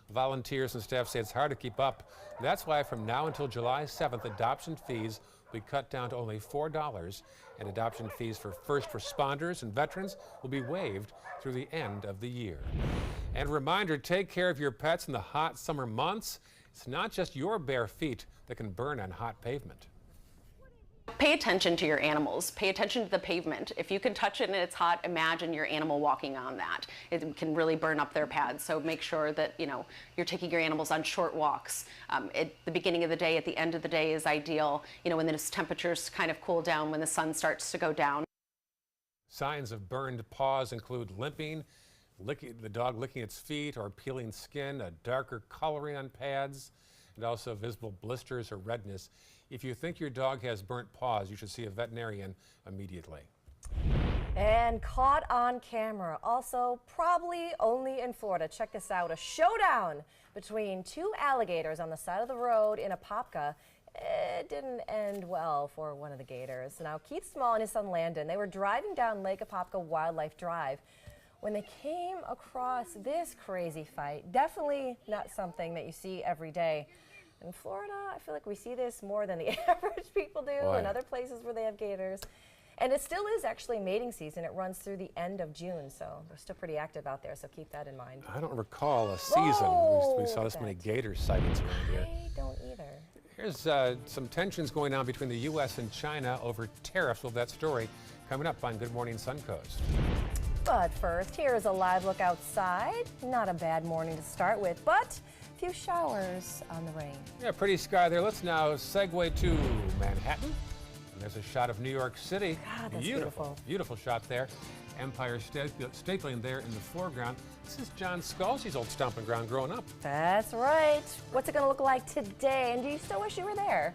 [SPEAKER 3] volunteers and staff say it's hard to keep up. That's why from now until July 7th, adoption fees will be cut down to only $4, and adoption fees for first responders and veterans will be waived through the end of the year. And a reminder, take care of your pets in the hot summer months. It's not just your bare feet that can burn on hot pavement.
[SPEAKER 11] Pay attention to your animals. Pay attention to the pavement. If you can touch it and it's hot, imagine your animal walking on that. It can really burn up their pads. So make sure that you're taking your animals on short walks. At the beginning of the day, at the end of the day is ideal. When the temperatures kind of cool down, when the sun starts to go down.
[SPEAKER 3] Signs of burned paws include limping, the dog licking its feet or peeling skin, a darker coloring on pads, and also visible blisters or redness. If you think your dog has burnt paws, you should see a veterinarian immediately.
[SPEAKER 4] And caught on camera, also probably only in Florida. Check this out, a showdown between two alligators on the side of the road in Apopka. It didn't end well for one of the gators. Now, Keith Small and his son Landon, they were driving down Lake Apopka Wildlife Drive when they came across this crazy fight. Definitely not something that you see every day. In Florida, I feel like we see this more than the average people do in other places where they have gators. And it still is actually mating season. It runs through the end of June, so they're still pretty active out there, so keep that in mind.
[SPEAKER 3] I don't recall a season we saw this many gator sightings around here.
[SPEAKER 4] I don't either.
[SPEAKER 3] Here's some tensions going on between the U.S. and China over tariffs. Well, that story coming up on Good Morning Suncoast.
[SPEAKER 4] But first, here is a live look outside. Not a bad morning to start with, but a few showers on the rain.
[SPEAKER 3] Yeah, pretty sky there. Let's now segue to Manhattan. And there's a shot of New York City.
[SPEAKER 4] God, that's beautiful.
[SPEAKER 3] Beautiful shot there. Empire State Building there in the foreground. This is John Scalzi's old stomping ground growing up.
[SPEAKER 4] That's right. What's it going to look like today? And do you still wish you were there?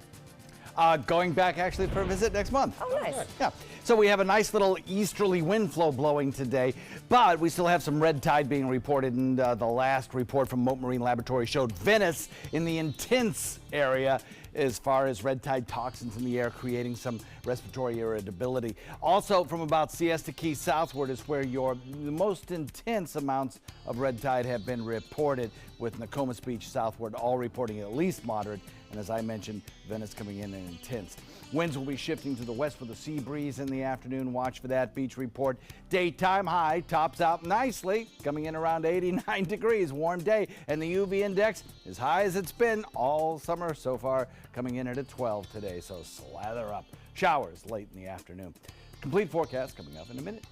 [SPEAKER 21] Going back actually for a visit next month.
[SPEAKER 4] Oh, nice.
[SPEAKER 21] Yeah. So we have a nice little easterly wind flow blowing today, but we still have some red tide being reported, and the last report from Mote Marine Laboratory showed Venice in the intense area as far as red tide toxins in the air, creating some respiratory irritability. Also, from about Siesta Key southward is where the most intense amounts of red tide have been reported, with Nokomis Beach southward all reporting at least moderate, and as I mentioned, Venice coming in and intense. Winds will be shifting to the west with a sea breeze in the afternoon. Watch for that beach report. Daytime high tops out nicely, coming in around 89 degrees. Warm day, and the UV index as high as it's been all summer so far, coming in at a 12 today, so slather up. Showers late in the afternoon. Complete forecast coming up in a minute.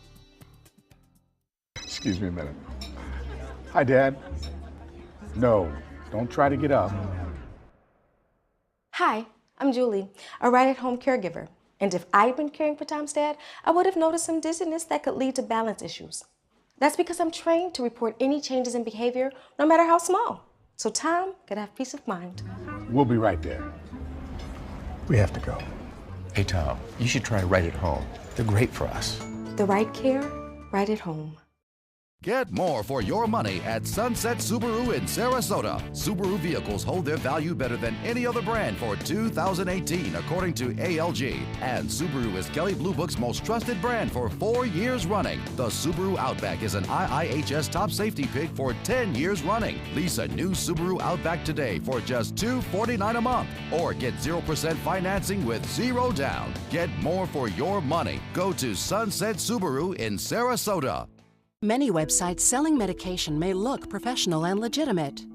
[SPEAKER 12] Excuse me a minute. Hi, Dad. No, don't try to get up.
[SPEAKER 13] Hi, I'm Julie, a right-at-home caregiver. And if I'd been caring for Tom's dad, I would have noticed some dizziness that could lead to balance issues. That's because I'm trained to report any changes in behavior, no matter how small, so Tom could have peace of mind.
[SPEAKER 12] We'll be right there. We have to go.
[SPEAKER 14] Hey, Tom, you should try Right at Home. They're great for us.
[SPEAKER 13] The right care, right at home.
[SPEAKER 23] Get more for your money at Sunset Subaru in Sarasota. Subaru vehicles hold their value better than any other brand for 2018, according to ALG. And Subaru is Kelley Blue Book's most trusted brand for 4 years running. The Subaru Outback is an IIHS top safety pick for 10 years running. Lease a new Subaru Outback today for just $249 a month, or get 0% financing with zero down. Get more for your money. Go to Sunset Subaru in Sarasota.
[SPEAKER 16] Many websites selling medication may look professional and legitimate,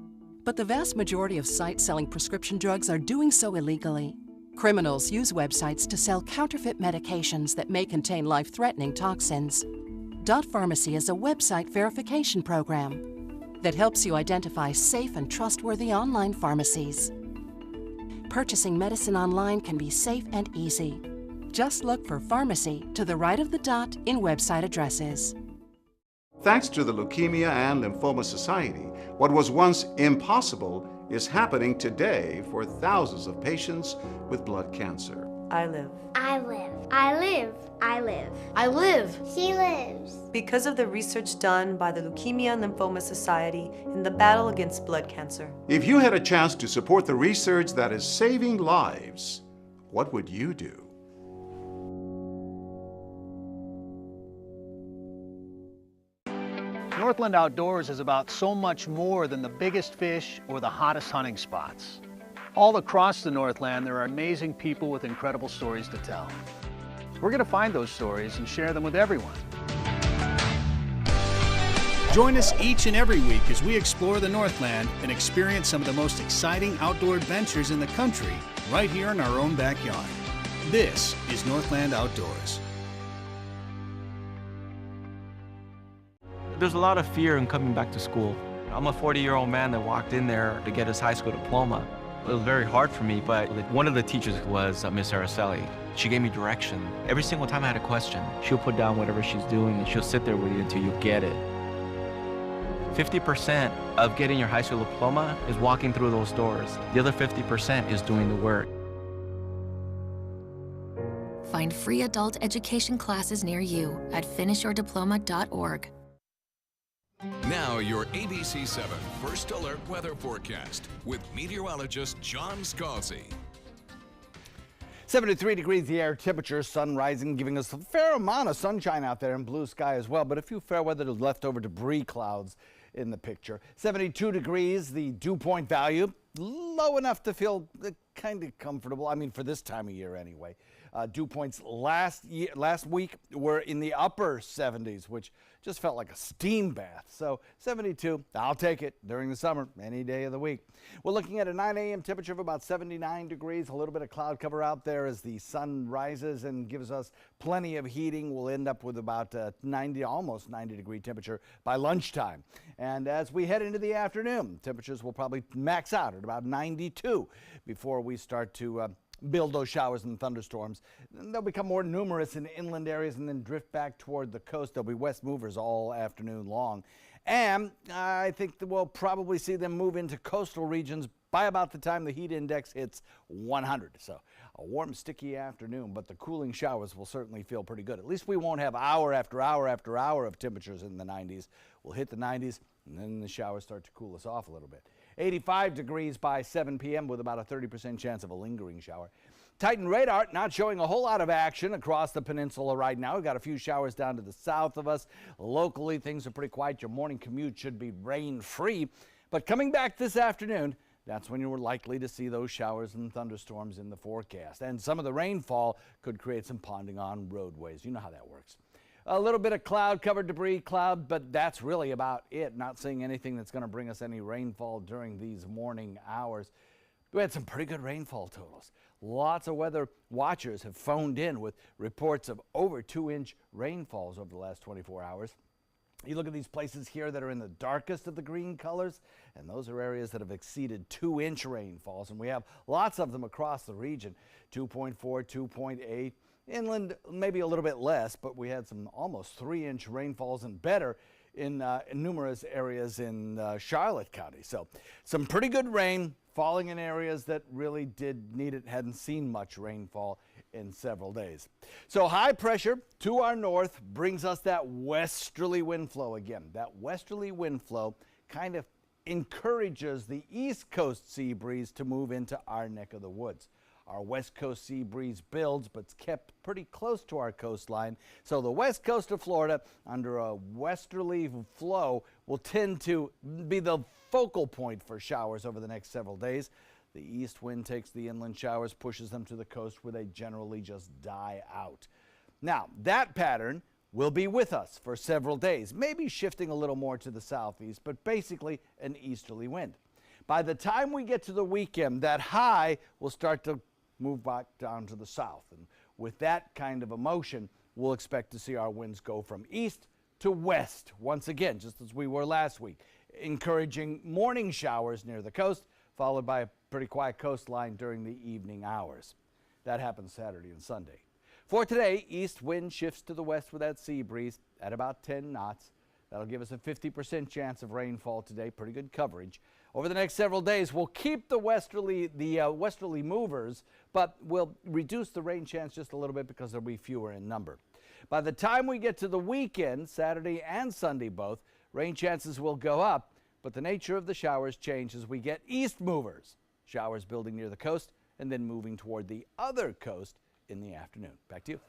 [SPEAKER 16] but the vast majority of sites selling prescription drugs are doing so illegally. Criminals use websites to sell counterfeit medications that may contain life-threatening toxins. Dot Pharmacy is a website verification program that helps you identify safe and trustworthy online pharmacies. Purchasing medicine online can be safe and easy. Just look for pharmacy to the right of the dot in website addresses.
[SPEAKER 25] Thanks to the Leukemia and Lymphoma Society, what was once impossible is happening today for thousands of patients with blood cancer.
[SPEAKER 26] I live.
[SPEAKER 27] I live. I live. I live.
[SPEAKER 26] I live.
[SPEAKER 27] She lives.
[SPEAKER 26] Because of the research done by the Leukemia and Lymphoma Society in the battle against blood cancer.
[SPEAKER 25] If you had a chance to support the research that is saving lives, what would you do?
[SPEAKER 28] Northland Outdoors is about so much more than the biggest fish or the hottest hunting spots. All across the Northland, there are amazing people with incredible stories to tell. We're going to find those stories and share them with everyone.
[SPEAKER 29] Join us each and every week as we explore the Northland and experience some of the most exciting outdoor adventures in the country right here in our own backyard. This is Northland Outdoors.
[SPEAKER 14] There's a lot of fear in coming back to school. I'm a 40-year-old man that walked in there to get his high school diploma. It was very hard for me, but one of the teachers was Miss Araceli. She gave me direction. Every single time I had a question, she'll put down whatever she's doing and she'll sit there with you until you get it. 50% of getting your high school diploma is walking through those doors. The other 50% is doing the work.
[SPEAKER 1] Find free adult education classes near you at finishyourdiploma.org.
[SPEAKER 2] Now your ABC 7 First Alert Weather Forecast with meteorologist John Scalzi.
[SPEAKER 21] 73 degrees the air temperature, sun rising, giving us a fair amount of sunshine out there and blue sky as well, but a few fair weather leftover debris clouds in the picture. 72 degrees, the dew point value, low enough to feel kind of comfortable. I mean, for this time of year anyway. Dew points last week were in the upper 70s, which just felt like a steam bath. So 72, I'll take it during the summer, any day of the week. We're looking at a 9 a.m. temperature of about 79 degrees, a little bit of cloud cover out there as the sun rises and gives us plenty of heating. We'll end up with about 90, almost 90 degree temperature by lunchtime. And as we head into the afternoon, temperatures will probably max out at about 92 before we start to build those showers and thunderstorms. They'll become more numerous in inland areas and then drift back toward the coast. There'll be west movers all afternoon long. And I think that we'll probably see them move into coastal regions by about the time the heat index hits 100. So a warm, sticky afternoon, but the cooling showers will certainly feel pretty good. At least we won't have hour after hour after hour of temperatures in the 90s. We'll hit the 90s, and then the showers start to cool us off a little bit. 85 degrees by 7 p.m. with about a 30% chance of a lingering shower. Titan radar not showing a whole lot of action across the peninsula right now. We've got a few showers down to the south of us. Locally, things are pretty quiet. Your morning commute should be rain-free. But coming back this afternoon, that's when you're likely to see those showers and thunderstorms in the forecast. And some of the rainfall could create some ponding on roadways. You know how that works. A little bit of cloud-covered debris cloud, but that's really about it. Not seeing anything that's going to bring us any rainfall during these morning hours. We had some pretty good rainfall totals. Lots of weather watchers have phoned in with reports of over 2-inch rainfalls over the last 24 hours. You look at these places here that are in the darkest of the green colors, and those are areas that have exceeded 2-inch rainfalls, and we have lots of them across the region. 2.4, 2.8. Inland, maybe a little bit less, but we had some almost 3-inch rainfalls and better in numerous areas in Charlotte County. So some pretty good rain falling in areas that really did need it, hadn't seen much rainfall in several days. So high pressure to our north brings us that westerly wind flow again. That westerly wind flow kind of encourages the east coast sea breeze to move into our neck of the woods. Our west coast sea breeze builds, but it's kept pretty close to our coastline. So the west coast of Florida, under a westerly flow, will tend to be the focal point for showers over the next several days. The east wind takes the inland showers, pushes them to the coast where they generally just die out. Now, that pattern will be with us for several days, maybe shifting a little more to the southeast, but basically an easterly wind. By the time we get to the weekend, that high will start to move back down to the south. And with that kind of a motion, we'll expect to see our winds go from east to west once again, just as we were last week, encouraging morning showers near the coast, followed by a pretty quiet coastline during the evening hours. That happens Saturday and Sunday. For today, east wind shifts to the west with that sea breeze at about 10 knots. That'll give us a 50% chance of rainfall today, pretty good coverage. Over the next several days, we'll keep the westerly movers, but we'll reduce the rain chance just a little bit because there'll be fewer in number. By the time we get to the weekend, Saturday and Sunday both, rain chances will go up, but the nature of the showers change as we get east movers. Showers building near the coast and then moving toward the other coast in the afternoon. Back to you.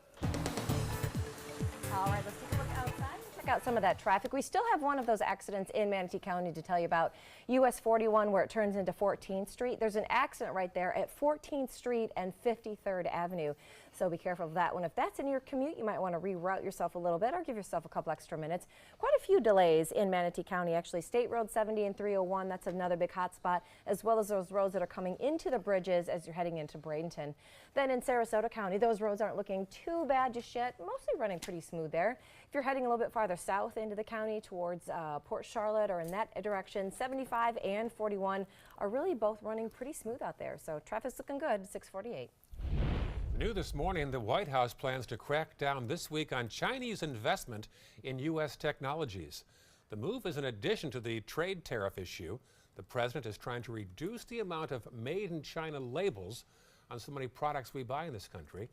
[SPEAKER 4] All right, let's take a look outside. Check out some of that traffic. We still have one of those accidents in Manatee County to tell you about. US 41 where it turns into 14th Street. There's an accident right there at 14th Street and 53rd Avenue. So be careful of that one. If that's in your commute, you might want to reroute yourself a little bit or give yourself a couple extra minutes. Quite a few delays in Manatee County, actually. State Road 70 and 301, that's another big hot spot, as well as those roads that are coming into the bridges as you're heading into Bradenton. Then in Sarasota County, those roads aren't looking too bad just yet, mostly running pretty smooth there. If you're heading a little bit farther south into the county towards Port Charlotte or in that direction, 75 and 41 are really both running pretty smooth out there. So traffic's looking good, 648.
[SPEAKER 3] New this morning, the White House plans to crack down this week on Chinese investment in U.S. technologies. The move is in addition to the trade tariff issue. The president is trying to reduce the amount of made in China labels on so many products we buy in this country.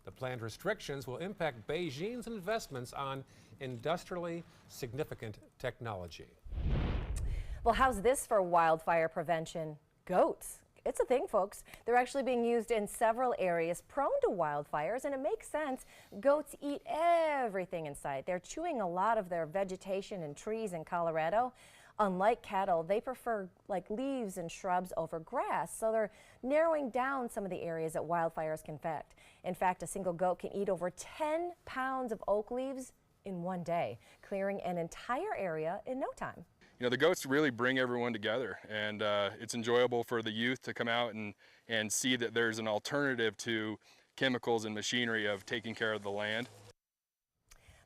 [SPEAKER 3] The planned restrictions will impact Beijing's investments on industrially significant technology.
[SPEAKER 4] Well, how's this for wildfire prevention? Goats. It's a thing, folks. They're actually being used in several areas prone to wildfires, and it makes sense. Goats eat everything in sight. They're chewing a lot of their vegetation and trees in Colorado. Unlike cattle, they prefer like leaves and shrubs over grass, so they're narrowing down some of the areas that wildfires can affect. In fact, a single goat can eat over 10 pounds of oak leaves in one day, clearing an entire area in no time.
[SPEAKER 5] You know, the goats really bring everyone together, and it's enjoyable for the youth to come out and see that there's an alternative to chemicals and machinery of taking care of the land.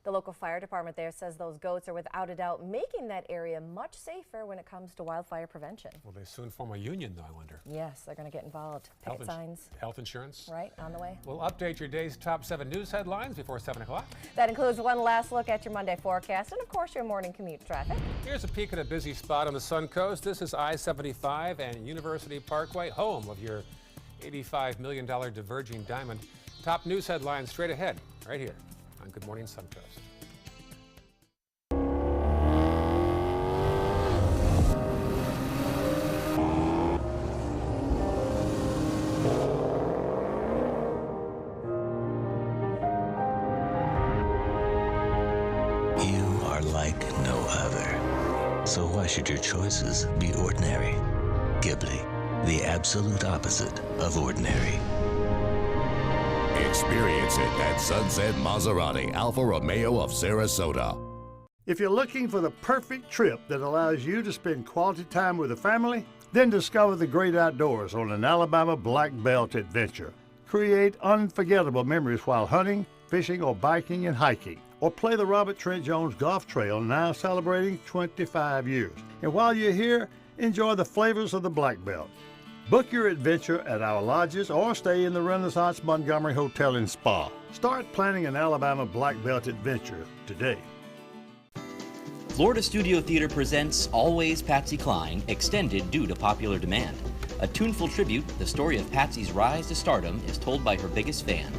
[SPEAKER 4] The local fire department there says those goats are without a doubt making that area much safer when it comes to wildfire prevention.
[SPEAKER 3] Will they soon form a union, though, I wonder?
[SPEAKER 4] Yes, they're going to get involved. Picket signs.
[SPEAKER 3] Health insurance.
[SPEAKER 4] Right, on the way.
[SPEAKER 3] We'll update your day's top 7 news headlines before 7 o'clock.
[SPEAKER 4] That includes one last look at your Monday forecast and, of course, your morning commute traffic.
[SPEAKER 3] Here's a peek at a busy spot on the Suncoast. This is I-75 and University Parkway, home of your $85 million diverging diamond. Top news headlines straight ahead, right here on Good Morning Suncoast.
[SPEAKER 8] Like no other. So why should your choices be ordinary? Ghibli, the absolute opposite of ordinary.
[SPEAKER 23] Experience it at Sunset Maserati Alfa Romeo of Sarasota.
[SPEAKER 15] If you're looking for the perfect trip that allows you to spend quality time with the family, then discover the great outdoors on an Alabama Black Belt adventure. Create unforgettable memories while hunting, fishing, or biking and hiking. Or play the Robert Trent Jones Golf Trail, now celebrating 25 years. And while you're here, enjoy the flavors of the Black Belt. Book your adventure at our lodges or stay in the Renaissance Montgomery Hotel and Spa. Start planning an Alabama Black Belt adventure today.
[SPEAKER 17] Florida Studio Theater presents Always Patsy Cline, extended due to popular demand. A tuneful tribute, the story of Patsy's rise to stardom is told by her biggest fan.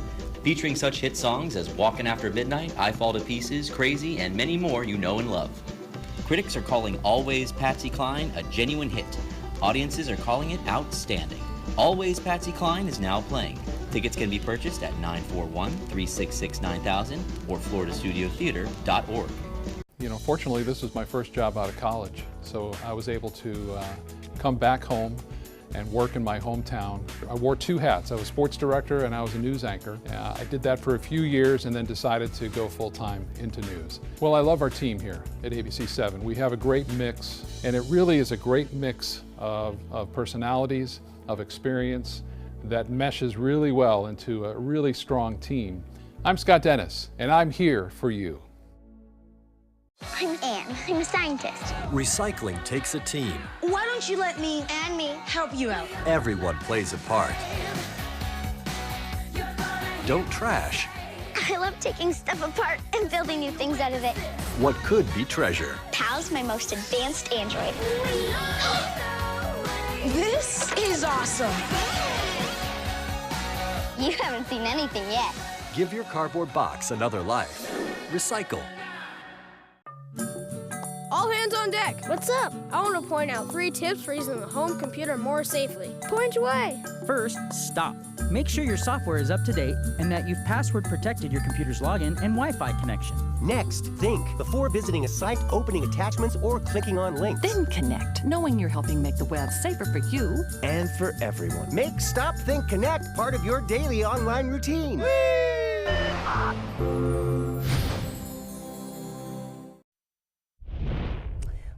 [SPEAKER 17] Featuring such hit songs as Walkin' After Midnight, I Fall to Pieces, Crazy, and many more you know and love. Critics are calling Always Patsy Cline a genuine hit. Audiences are calling it outstanding. Always Patsy Cline is now playing. Tickets can be purchased at 941-366-9000 or floridastudiotheater.org.
[SPEAKER 18] You know, fortunately, this was my first job out of college, so I was able to come back home and work in my hometown. I wore 2 hats. I was sports director and I was a news anchor. I did that for a few years and then decided to go full-time into news. Well, I love our team here at ABC7. We have a great mix, and it really is a great mix of personalities, of experience that meshes really well into a really strong team. I'm Scott Dennis, and I'm here for you.
[SPEAKER 27] I'm Anne. I'm a scientist.
[SPEAKER 19] Recycling takes a team.
[SPEAKER 27] Why don't you let me and me help you out?
[SPEAKER 19] Everyone plays a part. Don't trash
[SPEAKER 27] I love taking stuff apart and building new things out of it.
[SPEAKER 19] what could be treasure.
[SPEAKER 27] Pal's my most advanced android. This is awesome. You haven't seen anything yet.
[SPEAKER 19] Give your cardboard box another life. Recycle.
[SPEAKER 6] All hands on deck. What's up? I want to point out 3 tips for using the home computer more safely. Point away.
[SPEAKER 7] First, stop. Make sure your software is up to date and that you've password protected your computer's login and Wi-Fi connection.
[SPEAKER 9] Next, think before visiting a site, opening attachments, or clicking on links.
[SPEAKER 10] Then connect, knowing you're helping make the web safer for you
[SPEAKER 9] and for everyone. Make Stop, Think, Connect part of your daily online routine.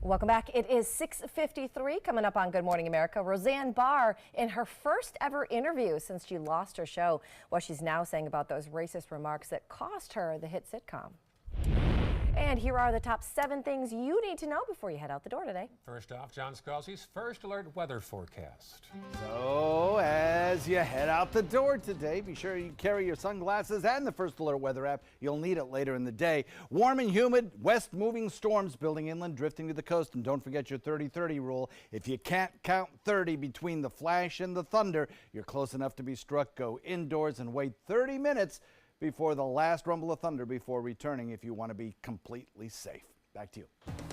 [SPEAKER 4] Welcome back. It is 6:53. Coming up on Good Morning America, Roseanne Barr in her first ever interview since she lost her show. What she's now saying about those racist remarks that cost her the hit sitcom. And here are the top 7 things you need to know before you head out the door today.
[SPEAKER 3] First off, John Scalzi's first alert weather forecast.
[SPEAKER 21] So as you head out the door today, be sure you carry your sunglasses and the First Alert weather app. You'll need it later in the day. Warm and humid, west moving storms building inland, drifting to the coast. And don't forget your 30-30 rule. If you can't count 30 between the flash and the thunder, you're close enough to be struck. Go indoors and wait 30 minutes before the last rumble of thunder before returning if you want to be completely safe. Back to you.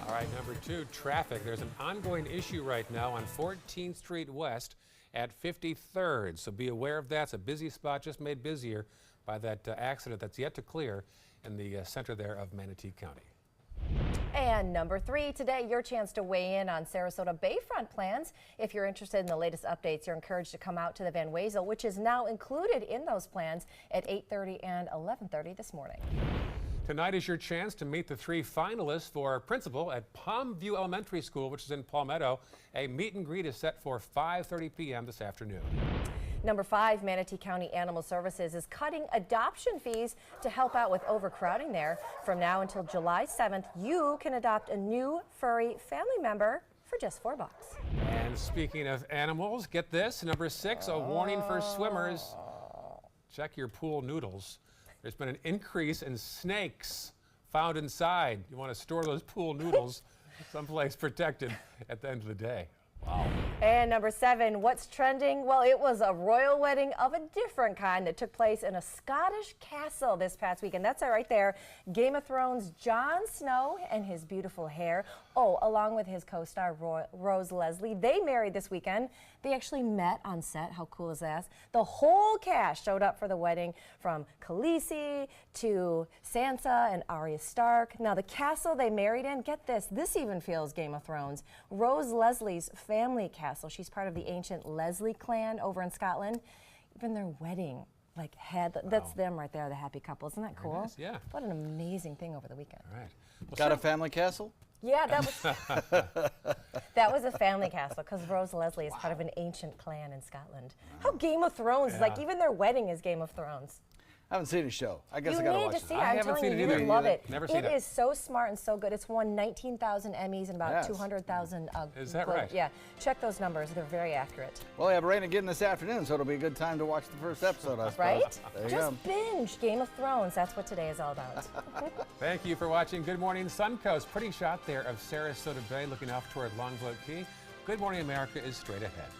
[SPEAKER 3] All right, number 2, traffic. There's an ongoing issue right now on 14th Street West at 53rd, so be aware of that. It's a busy spot, just made busier by that accident that's yet to clear in the center there of Manatee County.
[SPEAKER 4] And number 3, today, your chance to weigh in on Sarasota Bayfront plans. If you're interested in the latest updates, you're encouraged to come out to the Van Wezel, which is now included in those plans at 8:30 and 11:30 this morning.
[SPEAKER 3] Tonight is your chance to meet the 3 finalists for principal at Palmview Elementary School, which is in Palmetto. A meet and greet is set for 5:30 p.m. this afternoon.
[SPEAKER 4] Number 5, Manatee County Animal Services is cutting adoption fees to help out with overcrowding there. From now until July 7th, you can adopt a new furry family member for just $4.
[SPEAKER 3] And speaking of animals, get this, number 6, a warning for swimmers. Check your pool noodles. There's been an increase in snakes found inside. You want to store those pool noodles someplace protected at the end of the day. Wow.
[SPEAKER 4] And number 7, what's trending? Well, it was a royal wedding of a different kind that took place in a Scottish castle this past weekend. That's it right there. Game of Thrones Jon Snow and his beautiful hair. Oh, along with his co-star Rose Leslie. They married this weekend. They actually met on set. How cool is that? The whole cast showed up for the wedding, from Khaleesi to Sansa and Arya Stark. Now, the castle they married in, get this, this even feels Game of Thrones. Rose Leslie's family castle. She's part of the ancient Leslie clan over in Scotland. Even their wedding, that's them right there, the happy couple. Isn't that cool?
[SPEAKER 3] Nice, yeah.
[SPEAKER 4] What an amazing thing over the weekend.
[SPEAKER 3] All right. Well,
[SPEAKER 21] Got a family castle?
[SPEAKER 4] Yeah, that was a family castle, because Rose Leslie is part of an ancient clan in Scotland. How Game of Thrones is like, even their wedding is Game of Thrones.
[SPEAKER 21] I haven't seen a show. I guess
[SPEAKER 4] you
[SPEAKER 21] I gotta
[SPEAKER 4] need
[SPEAKER 21] watch
[SPEAKER 4] to see
[SPEAKER 21] it.
[SPEAKER 4] it. I'm telling you, you would love it.
[SPEAKER 3] Never seen it.
[SPEAKER 4] It is so smart and so good. It's won 19,000 Emmys and about 200,000.
[SPEAKER 3] Is that right?
[SPEAKER 4] Yeah. Check those numbers. They're very accurate.
[SPEAKER 21] Well, we have rain again this afternoon, so it'll be a good time to watch the first episode, I suppose.
[SPEAKER 4] Right?
[SPEAKER 21] There you
[SPEAKER 4] Just binge Game of Thrones. That's what today is all about.
[SPEAKER 3] Thank you for watching Good Morning Suncoast. Pretty shot there of Sarasota Bay looking off toward Longboat Key. Good Morning America is straight ahead.